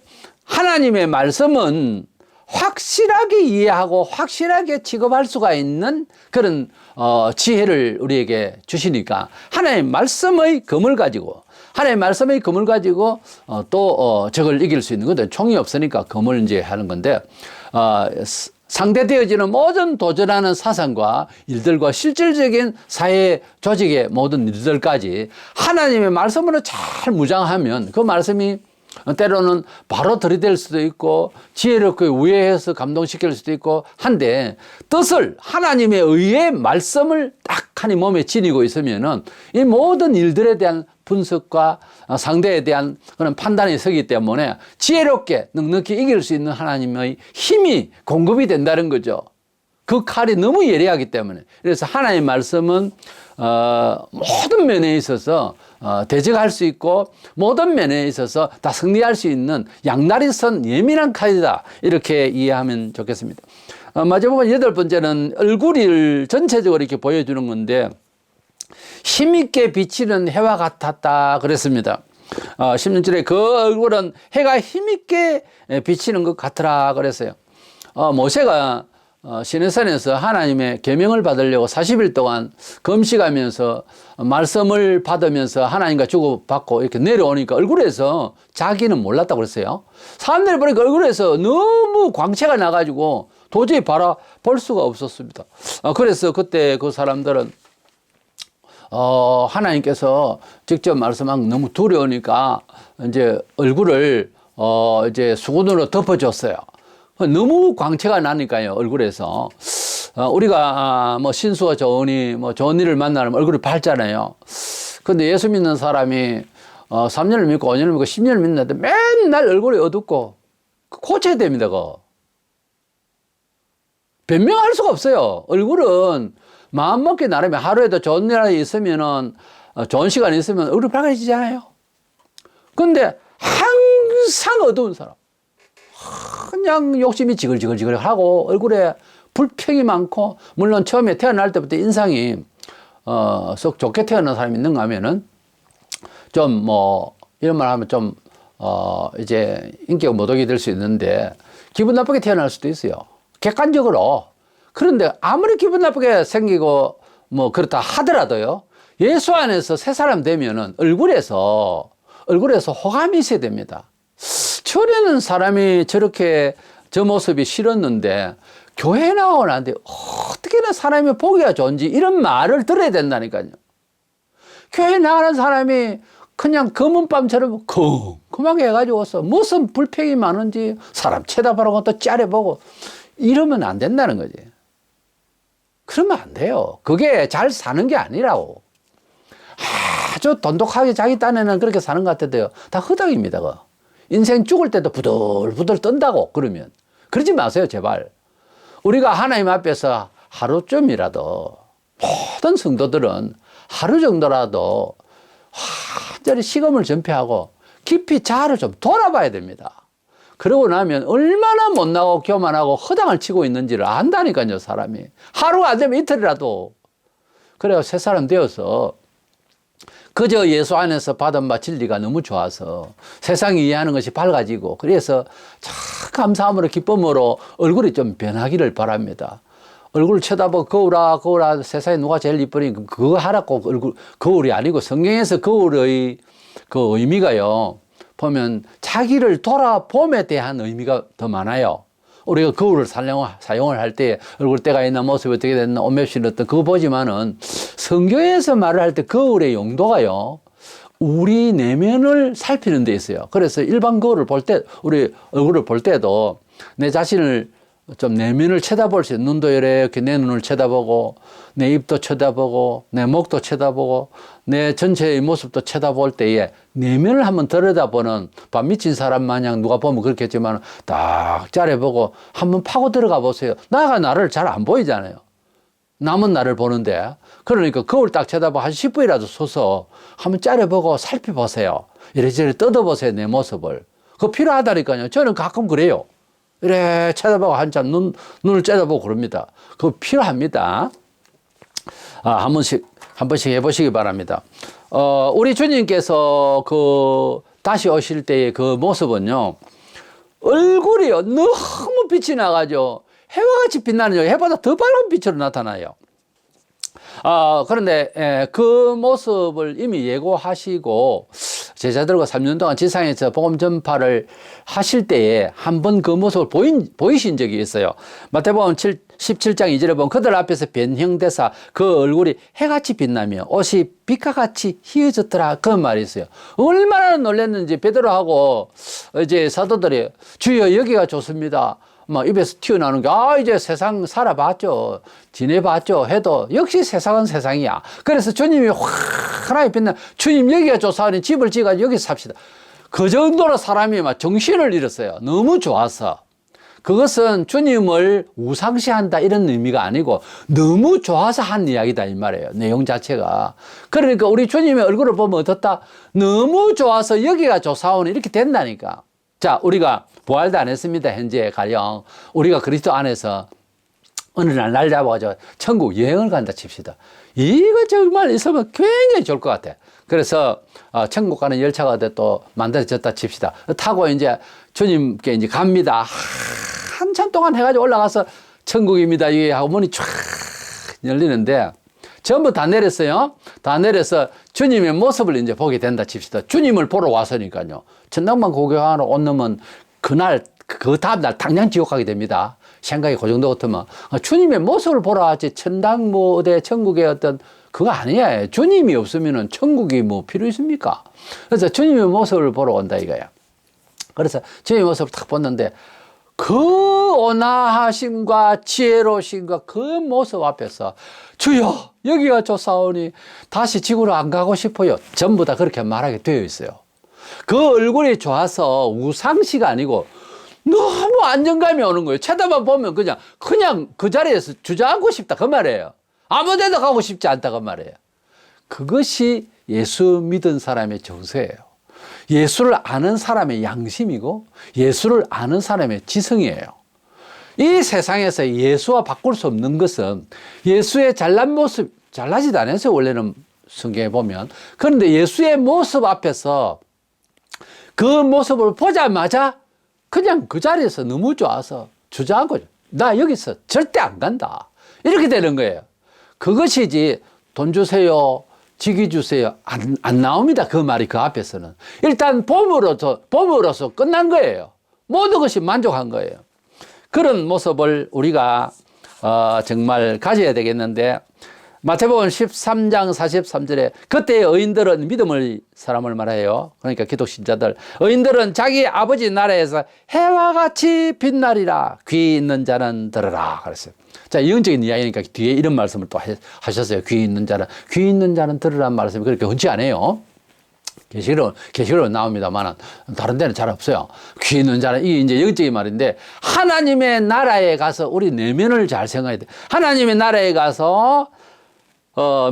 하나님의 말씀은 확실하게 이해하고 확실하게 취급할 수가 있는 그런 지혜를 우리에게 주시니까 하나님의 말씀의 금을 가지고 또 적을 이길 수 있는 건데 총이 없으니까 금을 이제 하는 건데 상대되어지는 모든 도전하는 사상과 일들과 실질적인 사회 조직의 모든 일들까지 하나님의 말씀으로 잘 무장하면 그 말씀이 때로는 바로 들이댈 수도 있고 지혜롭게 우회해서 감동시킬 수도 있고 한데 뜻을 하나님의 의의 말씀을 딱하니 몸에 지니고 있으면은 이 모든 일들에 대한 분석과 상대에 대한 그런 판단이 서기 때문에 지혜롭게 넉넉히 이길 수 있는 하나님의 힘이 공급이 된다는 거죠. 그 칼이 너무 예리하기 때문에. 그래서 하나님의 말씀은 모든 면에 있어서 대적할 수 있고 모든 면에 있어서 다 승리할 수 있는 양날이 선 예민한 칼이다. 이렇게 이해하면 좋겠습니다. 마지막으로 8번째는 얼굴을 전체적으로 이렇게 보여주는 건데 힘있게 비치는 해와 같았다 그랬습니다. 16절에 그 얼굴은 해가 힘있게 비치는 것 같더라 그랬어요. 모세가 시내산에서 하나님의 계명을 받으려고 40일 동안 금식하면서 말씀을 받으면서 하나님과 주고받고 이렇게 내려오니까 얼굴에서 자기는 몰랐다고 그랬어요. 사람들이 보니까 얼굴에서 너무 광채가 나가지고 도저히 바라볼 수가 없었습니다. 그래서 그때 그 사람들은 하나님께서 직접 말씀한 너무 두려우니까 이제 얼굴을 이제 수건으로 덮어줬어요. 너무 광채가 나니까요, 얼굴에서. 우리가 뭐 신수가 좋으니 뭐 좋은 일을 만나면 얼굴이 밝잖아요. 근데 예수 믿는 사람이 3년을 믿고 5년을 믿고 10년을 믿는데 맨날 얼굴이 어둡고 고쳐야 됩니다, 그거. 변명할 수가 없어요. 얼굴은 마음먹기 나름에 하루에도 좋은 일이 있으면은 좋은 시간이 있으면 얼굴이 밝아지잖아요. 근데 항상 어두운 사람. 그냥 욕심이 지글지글지글하고 얼굴에 불평이 많고 물론 처음에 태어날 때부터 인상이 썩 좋게 태어난 사람이 있는가 하면은 좀 뭐 이런 말 하면 좀 이제 인격 모독이 될 수 있는데 기분 나쁘게 태어날 수도 있어요. 객관적으로. 그런데 아무리 기분 나쁘게 생기고 뭐 그렇다 하더라도요. 예수 안에서 새 사람 되면은 얼굴에서 호감이 있어야 됩니다. 전에는 사람이 저렇게 저 모습이 싫었는데 교회 나오고 나는데 어떻게나 사람이 보기가 좋은지 이런 말을 들어야 된다니까요. 교회 나가는 사람이 그냥 검은 밤처럼 컴컴하게 해가지고서 무슨 불평이 많은지 사람 쳐다보고 또 째려보고 이러면 안 된다는 거지. 그러면 안 돼요. 그게 잘 사는 게 아니라고. 아주 돈독하게 자기 딴에는 그렇게 사는 것 같아도요. 다 허당입니다. 그거. 인생 죽을 때도 부들부들 떤다고 그러면. 그러지 마세요, 제발. 우리가 하나님 앞에서 하루쯤이라도 모든 성도들은 하루 정도라도 완전히 식음을 전폐하고 깊이 자아를 좀 돌아봐야 됩니다. 그러고 나면 얼마나 못나고 교만하고 허당을 치고 있는지를 안다니까요, 사람이. 하루가 안 되면 이틀이라도. 그래야 새 사람 되어서 그저 예수 안에서 받은 바 진리가 너무 좋아서 세상이 이해하는 것이 밝아지고 그래서 참 감사함으로 기쁨으로 얼굴이 좀 변하기를 바랍니다. 얼굴 쳐다보고 거울아 세상에 누가 제일 이쁘니 그거 하라고 얼굴 거울이 아니고 성경에서 거울의 그 의미가요 보면 자기를 돌아봄에 대한 의미가 더 많아요. 우리가 거울을 사용을 할 때 얼굴 때가 있나 모습이 어떻게 됐나 옷맵시는 어떤 그거 보지만은 성경에서 말을 할 때 거울의 용도가요 우리 내면을 살피는 데 있어요. 그래서 일반 거울을 볼 때 우리 얼굴을 볼 때도 내 자신을 좀 내면을 쳐다볼 수 있는 눈도 이렇게 내 눈을 쳐다보고 내 입도 쳐다보고 내 목도 쳐다보고 내 전체의 모습도 쳐다볼 때에 내면을 한번 들여다보는 밥 미친 사람 마냥 누가 보면 그렇겠지만 딱 짜려보고 한번 파고 들어가 보세요. 나를 잘 안 보이잖아요. 남은 나를 보는데 그러니까 거울 딱 쳐다보고 한 10분이라도 서서 한번 짜려보고 살펴보세요. 이래저래 뜯어보세요. 내 모습을. 그거 필요하다니까요. 저는 가끔 그래요. 이래 쳐다보고 한참 눈을 째다보고 그럽니다. 그거 필요합니다. 한 번씩 해보시기 바랍니다. 우리 주님께서 다시 오실 때의 그 모습은요, 얼굴이요, 너무 빛이 나가지고 해와 같이 빛나는 해보다 더 밝은 빛으로 나타나요. 그런데 그 모습을 이미 예고하시고 제자들과 3년 동안 지상에서 복음 전파를 하실 때에 한 번 그 모습을 보이신 적이 있어요. 마태복음 17장 2절에 보면 그들 앞에서 변형되사 그 얼굴이 해같이 빛나며 옷이 빛과 같이 희어졌더라 그 말이 있어요. 얼마나 놀랐는지 베드로하고 이제 사도들이 주여 여기가 좋습니다. 막 입에서 튀어나오는 게 이제 세상 살아봤죠. 지내봤죠. 해도 역시 세상은 세상이야. 그래서 주님이 환하게 빛나 주님 여기가 좋사하니 집을 지어가지고 여기서 삽시다. 그 정도로 사람이 막 정신을 잃었어요. 너무 좋아서. 그것은 주님을 우상시한다 이런 의미가 아니고 너무 좋아서 한 이야기다 이 말이에요. 내용 자체가. 그러니까 우리 주님의 얼굴을 보면 어떻다? 너무 좋아서 여기가 좋사오니 이렇게 된다니까. 자, 우리가 부활도 안 했습니다. 현재 가령 우리가 그리스도 안에서 어느 날 잡아가지고 천국 여행을 간다 칩시다. 이거 정말 있으면 굉장히 좋을 것 같아. 그래서 천국 가는 열차가 또 만들어졌다 칩시다. 타고 이제 주님께 이제 갑니다. 한참 동안 해가지고 올라가서 천국입니다. 이게 하고 문이 쫙 열리는데 전부 다 내렸어요. 다 내려서 주님의 모습을 이제 보게 된다 칩시다. 주님을 보러 와서니까요. 천당만 구경하러 온 놈은 그날 그 다음날 당장 지옥 가게 됩니다. 생각이 그 정도 같으면 주님의 모습을 보러 왔지 천당 어디 천국의 어떤 그거 아니에요. 주님이 없으면은 천국이 뭐 필요 있습니까? 그래서 주님의 모습을 보러 온다 이거야. 그래서 주님의 모습을 딱 봤는데 그 온화하심과 지혜로우심과 그 모습 앞에서 주여 여기가 좋사오니 다시 지구로 안 가고 싶어요. 전부 다 그렇게 말하게 되어 있어요. 그 얼굴이 좋아서 우상시가 아니고 너무 안정감이 오는 거예요. 쳐다만 보면 그냥 그 자리에서 주저앉고 싶다 그 말이에요. 아무 데도 가고 싶지 않다 그 말이에요. 그것이 예수 믿은 사람의 정서예요. 예수를 아는 사람의 양심이고 예수를 아는 사람의 지성이에요. 이 세상에서 예수와 바꿀 수 없는 것은 예수의 잘난 모습, 잘나지도 않았어요. 원래는 성경에 보면. 그런데 예수의 모습 앞에서 그 모습을 보자마자 그냥 그 자리에서 너무 좋아서 주저앉고 나 여기서 절대 안 간다. 이렇게 되는 거예요. 그것이지 돈 주세요. 직위 주세요. 안 나옵니다. 그 말이 그 앞에서는. 일단 봄으로서 끝난 거예요. 모든 것이 만족한 거예요. 그런 모습을 우리가 정말 가져야 되겠는데, 마태복음 13장 43절에 그때의 의인들은 믿음의 사람을 말해요. 그러니까 기독신자들. 의인들은 자기 아버지 나라에서 해와 같이 빛나리라. 귀 있는 자는 들으라. 그랬어요. 자, 영적인 이야기니까 뒤에 이런 말씀을 또 하셨어요. 귀 있는 자는 들으라는 말씀이 그렇게 흔치 않아요. 계시록은 나옵니다만 다른 데는 잘 없어요. 귀 있는 자는, 이게 이제 영적인 말인데, 하나님의 나라에 가서 우리 내면을 잘 생각해야 돼. 하나님의 나라에 가서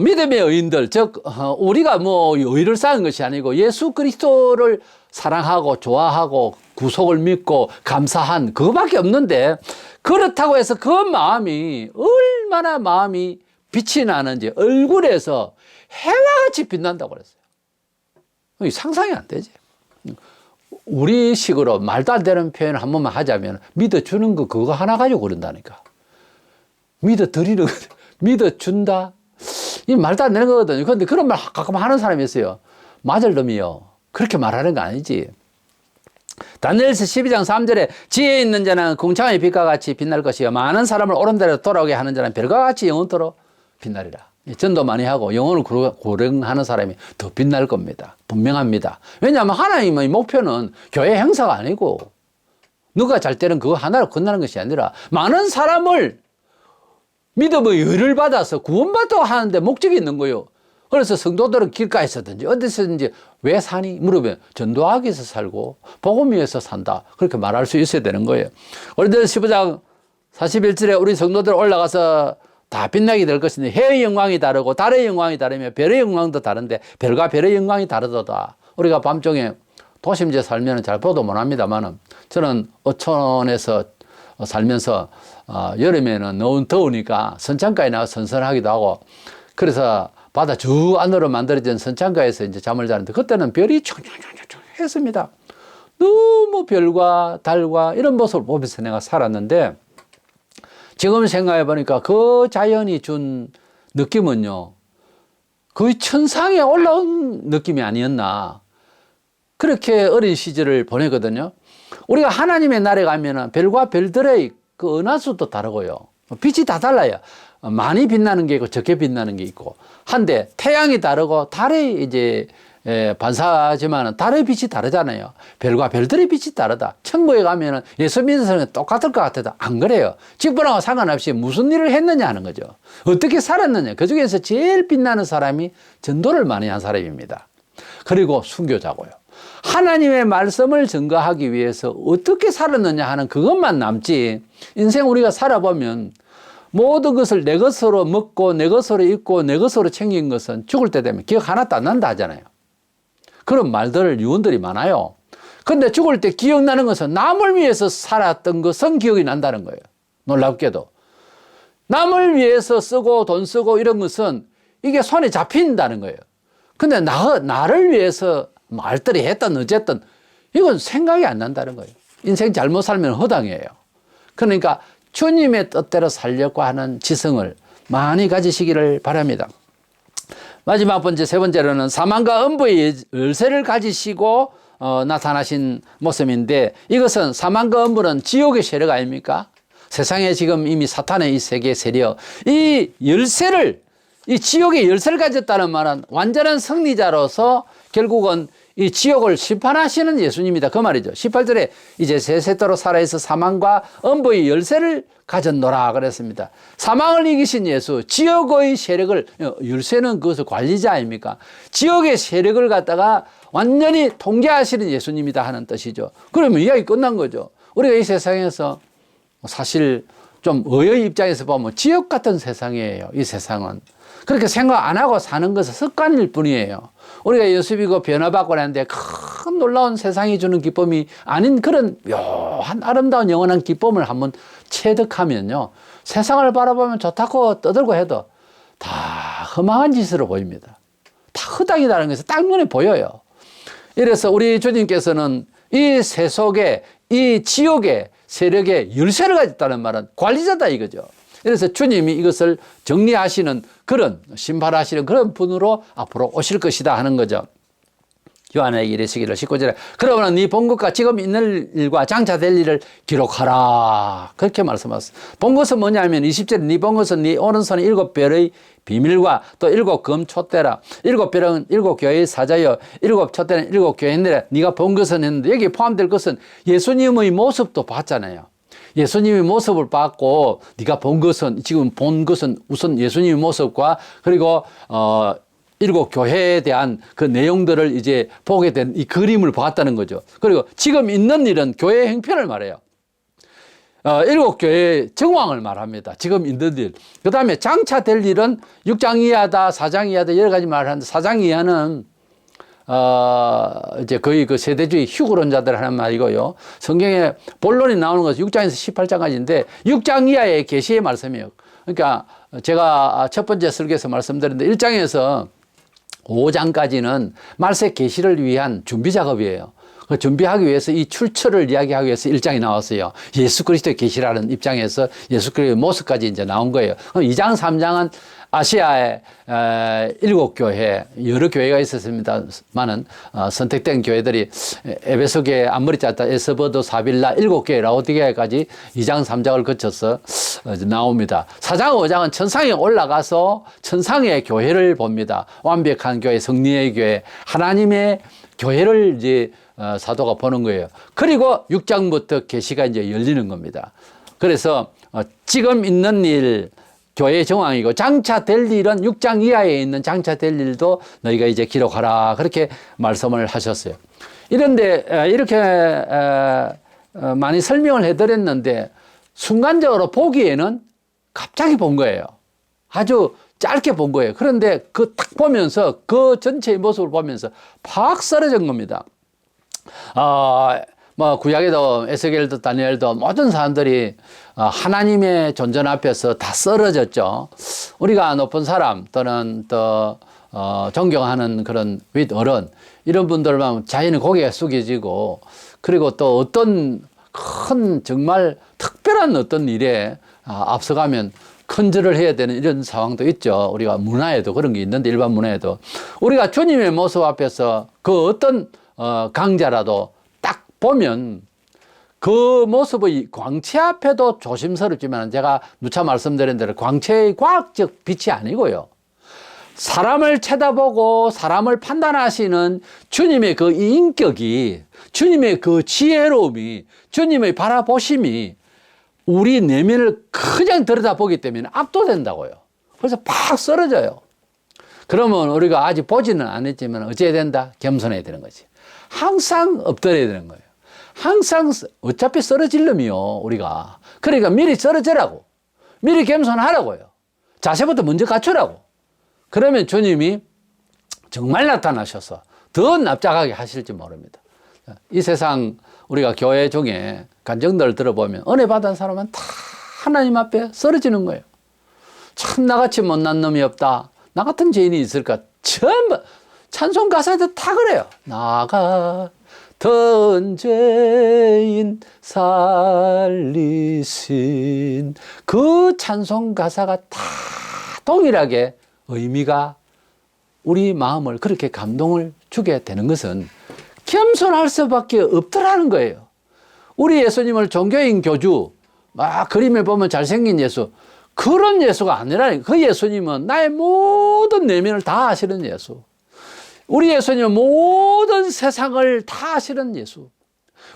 믿음의 의인들, 즉 우리가 뭐 의를 쌓은 것이 아니고 예수 그리스도를 사랑하고 좋아하고 구속을 믿고 감사한 그거밖에 없는데, 그렇다고 해서 그 마음이 얼마나 마음이 빛이 나는지 얼굴에서 해와 같이 빛난다고 그랬어요. 상상이 안 되지. 우리식으로 말도 안 되는 표현을 한 번만 하자면 믿어주는 거 그거 하나 가지고 그런다니까. 믿어준다. 이 말도 안 되는 거거든요. 그런데 그런 말 가끔 하는 사람이 있어요. 맞을 놈이요. 그렇게 말하는 거 아니지. 다니엘서 12장 3절에 지혜 있는 자는 궁창의 빛과 같이 빛날 것이요 많은 사람을 옳은 대로 돌아오게 하는 자는 별과 같이 영원토록 빛나리라. 전도 많이 하고 영혼을 고령하는 사람이 더 빛날 겁니다. 분명합니다. 왜냐하면 하나님의 목표는 교회 행사가 아니고 누가 잘 때는 그거 하나로 끝나는 것이 아니라 많은 사람을 믿음의 의를 받아서 구원받고 하는데 목적이 있는 거예요. 그래서 성도들은 길가에서든지 어디서든지 왜 사니? 물으면 전도하기 위해서 살고 복음 위해서 산다. 그렇게 말할 수 있어야 되는 거예요. 우리들 15장 41절에 우리 성도들 올라가서 다 빛나게 될 것인데, 해의 영광이 다르고 달의 영광이 다르며 별의 영광도 다른데 별과 별의 영광이 다르도다. 우리가 밤중에 도심지에 살면 잘 보도 못합니다만, 저는 어촌에서 살면서 여름에는 너무 더우니까 선창가에 나가 선선하기도 하고, 그래서 바다 주 안으로 만들어진 선창가에서 이제 잠을 자는데, 그때는 별이 총총총총 했습니다. 너무 별과 달과 이런 모습을 보면서 내가 살았는데, 지금 생각해 보니까 그 자연이 준 느낌은요, 거의 천상에 올라온 느낌이 아니었나. 그렇게 어린 시절을 보내거든요. 우리가 하나님의 나라에 가면은 별과 별들의 그 은하수도 다르고요. 빛이 다 달라요. 많이 빛나는 게 있고 적게 빛나는 게 있고. 한데 태양이 다르고 달의 이제 반사지만은 달의 빛이 다르잖아요. 별과 별들의 빛이 다르다. 천국에 가면은 예수 믿는 사람은 똑같을 것 같아도 안 그래요. 직분하고 상관없이 무슨 일을 했느냐 하는 거죠. 어떻게 살았느냐. 그 중에서 제일 빛나는 사람이 전도를 많이 한 사람입니다. 그리고 순교자고요. 하나님의 말씀을 증거하기 위해서 어떻게 살았느냐 하는 그것만 남지, 인생 우리가 살아보면 모든 것을 내 것으로 먹고 내 것으로 입고 내 것으로 챙긴 것은 죽을 때 되면 기억 하나도 안 난다 하잖아요. 그런 말들, 유언들이 많아요. 근데 죽을 때 기억나는 것은 남을 위해서 살았던 것은 기억이 난다는 거예요. 놀랍게도. 남을 위해서 쓰고 돈 쓰고 이런 것은 이게 손에 잡힌다는 거예요. 근데 나를 위해서 말들이 했든 어쨌든 이건 생각이 안 난다는 거예요. 인생 잘못 살면 허당이에요. 그러니까 주님의 뜻대로 살려고 하는 지성을 많이 가지시기를 바랍니다. 마지막 번째, 세 번째로는 사망과 음부의 열쇠를 가지시고 나타나신 모습인데, 이것은 사망과 음부는 지옥의 세력 아닙니까? 세상에 지금 이미 사탄의 이 세계 세력, 이 열쇠를, 이 지옥의 열쇠를 가졌다는 말은 완전한 승리자로서 결국은 이 지옥을 심판하시는 예수님이다. 그 말이죠. 18절에 이제 세세토록 살아있어 사망과 음부의 열쇠를 가졌노라 그랬습니다. 사망을 이기신 예수, 지옥의 세력을, 열쇠는 그것을 관리자 아닙니까? 지옥의 세력을 갖다가 완전히 통제하시는 예수님이다 하는 뜻이죠. 그러면 이야기 끝난 거죠. 우리가 이 세상에서 사실 좀 의의 입장에서 보면 지옥 같은 세상이에요. 이 세상은. 그렇게 생각 안 하고 사는 것은 습관일 뿐이에요. 우리가 예수 믿고 변화받고 하는데 큰 놀라운 세상이 주는 기쁨이 아닌 그런 묘한 아름다운 영원한 기쁨을 한번 체득하면요, 세상을 바라보면 좋다고 떠들고 해도 다 허망한 짓으로 보입니다. 다 허당이라는 것이 딱 눈에 보여요. 이래서 우리 주님께서는 이 세속에, 이 지옥의 세력의 열쇠를 가졌다는 말은 관리자다 이거죠. 그래서 주님이 이것을 정리하시는 그런, 심판하시는 그런 분으로 앞으로 오실 것이다 하는 거죠. 요한에게 이르시기를 19절에 그러면 네 본 것과 지금 있는 일과 장차 될 일을 기록하라. 그렇게 말씀하셨어요. 본 것은 뭐냐면 20절에 네 본 것은 네 오른손에 7별의 비밀과 또 7검 촛대라. 7별은 7교회의 사자여 7촛대는 7교회인데 네가 본 것은 했는데 여기 포함될 것은 예수님의 모습도 봤잖아요. 예수님의 모습을 봤고 네가 본 것은 지금 본 것은 우선 예수님의 모습과 그리고 7교회에 대한 그 내용들을 이제 보게 된 이 그림을 봤다는 거죠. 그리고 지금 있는 일은 교회 형편을 말해요. 7교회의 정황을 말합니다. 지금 있는 일. 그 다음에 장차 될 일은 6장 이하다, 4장 이하다 여러 가지 말을 하는데 4장 이하는 이제 거의 그 세대주의 휴거론자들 하는 말이고요. 성경에 본론이 나오는 것은 6장에서 18장까지인데 6장 이하의 계시의 말씀이에요. 그러니까 제가 첫 번째 설교에서 말씀드렸는데 1장에서 5장까지는 말세 계시를 위한 준비 작업이에요. 그 준비하기 위해서 이 출처를 이야기하기 위해서 1장이 나왔어요. 예수 그리스도의 계시라는 입장에서 예수 그리스도의 모습까지 이제 나온 거예요. 그럼 2장, 3장은 아시아의 7교회, 여러 교회가 있었습니다만은 선택된 교회들이 에베소 교회, 암모리자타, 에스버도, 사빌라 7교회, 라오디게까지 2장, 3장을 거쳐서 나옵니다. 4장, 5장은 천상에 올라가서 천상의 교회를 봅니다. 완벽한 교회, 성리의 교회, 하나님의 교회를 이제 사도가 보는 거예요. 그리고 6장부터 계시가 이제 열리는 겁니다. 그래서 지금 있는 일, 교회의 정황이고 장차 될 일은 6장 이하에 있는 장차 될 일도 너희가 이제 기록하라. 그렇게 말씀을 하셨어요. 이런데 이렇게 많이 설명을 해드렸는데 순간적으로 보기에는 갑자기 본 거예요. 아주 짧게 본 거예요. 그런데 그 딱 보면서 그 전체의 모습을 보면서 팍 쓰러진 겁니다. 뭐 구약에도 에스겔도 다니엘도 모든 사람들이 하나님의 존전 앞에서 다 쓰러졌죠. 우리가 높은 사람 또는 또 존경하는 그런 윗 어른 이런 분들만 자연히 고개가 숙여지고 그리고 또 어떤 큰 정말 특별한 어떤 일에 앞서가면 큰절을 해야 되는 이런 상황도 있죠. 우리가 문화에도 그런 게 있는데 일반 문화에도 우리가 주님의 모습 앞에서 그 어떤 강자라도 딱 보면 그 모습의 광채 앞에도 조심스럽지만 제가 누차 말씀드린 대로 광채의 과학적 빛이 아니고요. 사람을 쳐다보고 사람을 판단하시는 주님의 그 인격이 주님의 그 지혜로움이 주님의 바라보심이 우리 내면을 그냥 들여다보기 때문에 압도된다고요. 그래서 팍 쓰러져요. 그러면 우리가 아직 보지는 않았지만 어찌해야 된다? 겸손해야 되는 거지. 항상 엎드려야 되는 거예요. 항상 어차피 쓰러질 놈이요 우리가. 그러니까 미리 쓰러지라고. 미리 겸손하라고요. 자세부터 먼저 갖추라고. 그러면 주님이 정말 나타나셔서 더 납작하게 하실지 모릅니다. 이 세상 우리가 교회 중에 간증들을 들어보면 은혜 받은 사람은 다 하나님 앞에 쓰러지는 거예요. 참 나같이 못난 놈이 없다. 나 같은 죄인이 있을까? 전부 찬송 가사도 다 그래요. 나 같은 죄인 살리신 그 찬송 가사가 다 동일하게 의미가 우리 마음을 그렇게 감동을 주게 되는 것은 겸손할 수밖에 없더라는 거예요. 우리 예수님을 종교인 교주 막 그림에 보면 잘생긴 예수 그런 예수가 아니라 그 예수님은 나의 모든 내면을 다 아시는 예수. 우리 예수님은 모든 세상을 다 아시는 예수.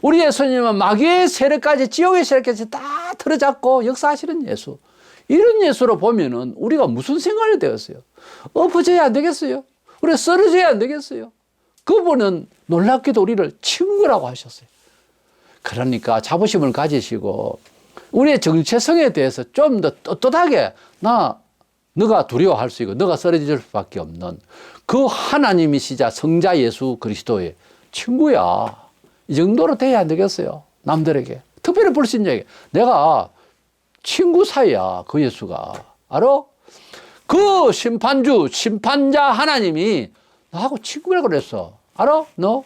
우리 예수님은 마귀의 세력까지 지옥의 세력까지 다 틀어잡고 역사하시는 예수. 이런 예수로 보면은 우리가 무슨 생각이 되었어요? 엎어져야 안 되겠어요? 우리가 쓰러져야 안 되겠어요? 그분은 놀랍게도 우리를 친구라고 하셨어요. 그러니까 자부심을 가지시고 우리의 정체성에 대해서 좀 더 떳떳하게 너가 두려워할 수 있고 너가 쓰러질 수밖에 없는 그 하나님이시자 성자 예수 그리스도의 친구야. 이 정도로 돼야 안 되겠어요? 남들에게. 특별히 볼 수 있는 얘기. 내가 친구 사이야. 그 예수가. 알아? 그 심판자 하나님이 나하고 친구라고 그랬어. 알아? 너?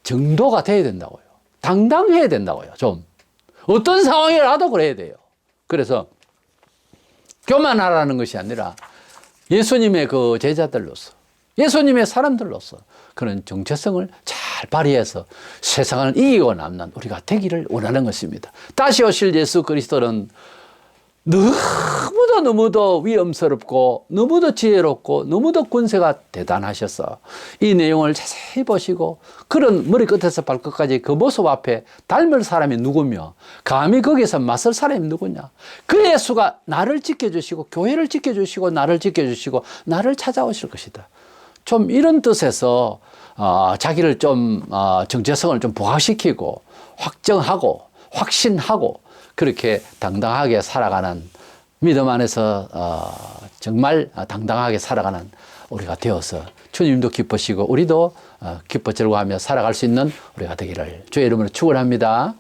정도가 돼야 된다고요. 당당해야 된다고요. 좀. 어떤 상황이라도 그래야 돼요. 그래서 교만하라는 것이 아니라 예수님의 그 제자들로서, 예수님의 사람들로서 그런 정체성을 잘 발휘해서 세상을 이기고 남는 우리가 되기를 원하는 것입니다. 다시 오실 예수 그리스도는 너무도 위험스럽고 너무도 지혜롭고 너무도 권세가 대단하셔서 이 내용을 자세히 보시고 그런 머리끝에서 발끝까지 그 모습 앞에 닮을 사람이 누구며 감히 거기서 맞설 사람이 누구냐. 그 예수가 나를 지켜주시고 교회를 지켜주시고 나를 지켜주시고 나를 찾아오실 것이다. 좀 이런 뜻에서 자기를 좀 정체성을 좀 부각시키고 확정하고 확신하고 그렇게 당당하게 살아가는 믿음 안에서 정말 당당하게 살아가는 우리가 되어서 주님도 기쁘시고 우리도 기뻐 즐거워하며 살아갈 수 있는 우리가 되기를 주의 이름으로 축원합니다.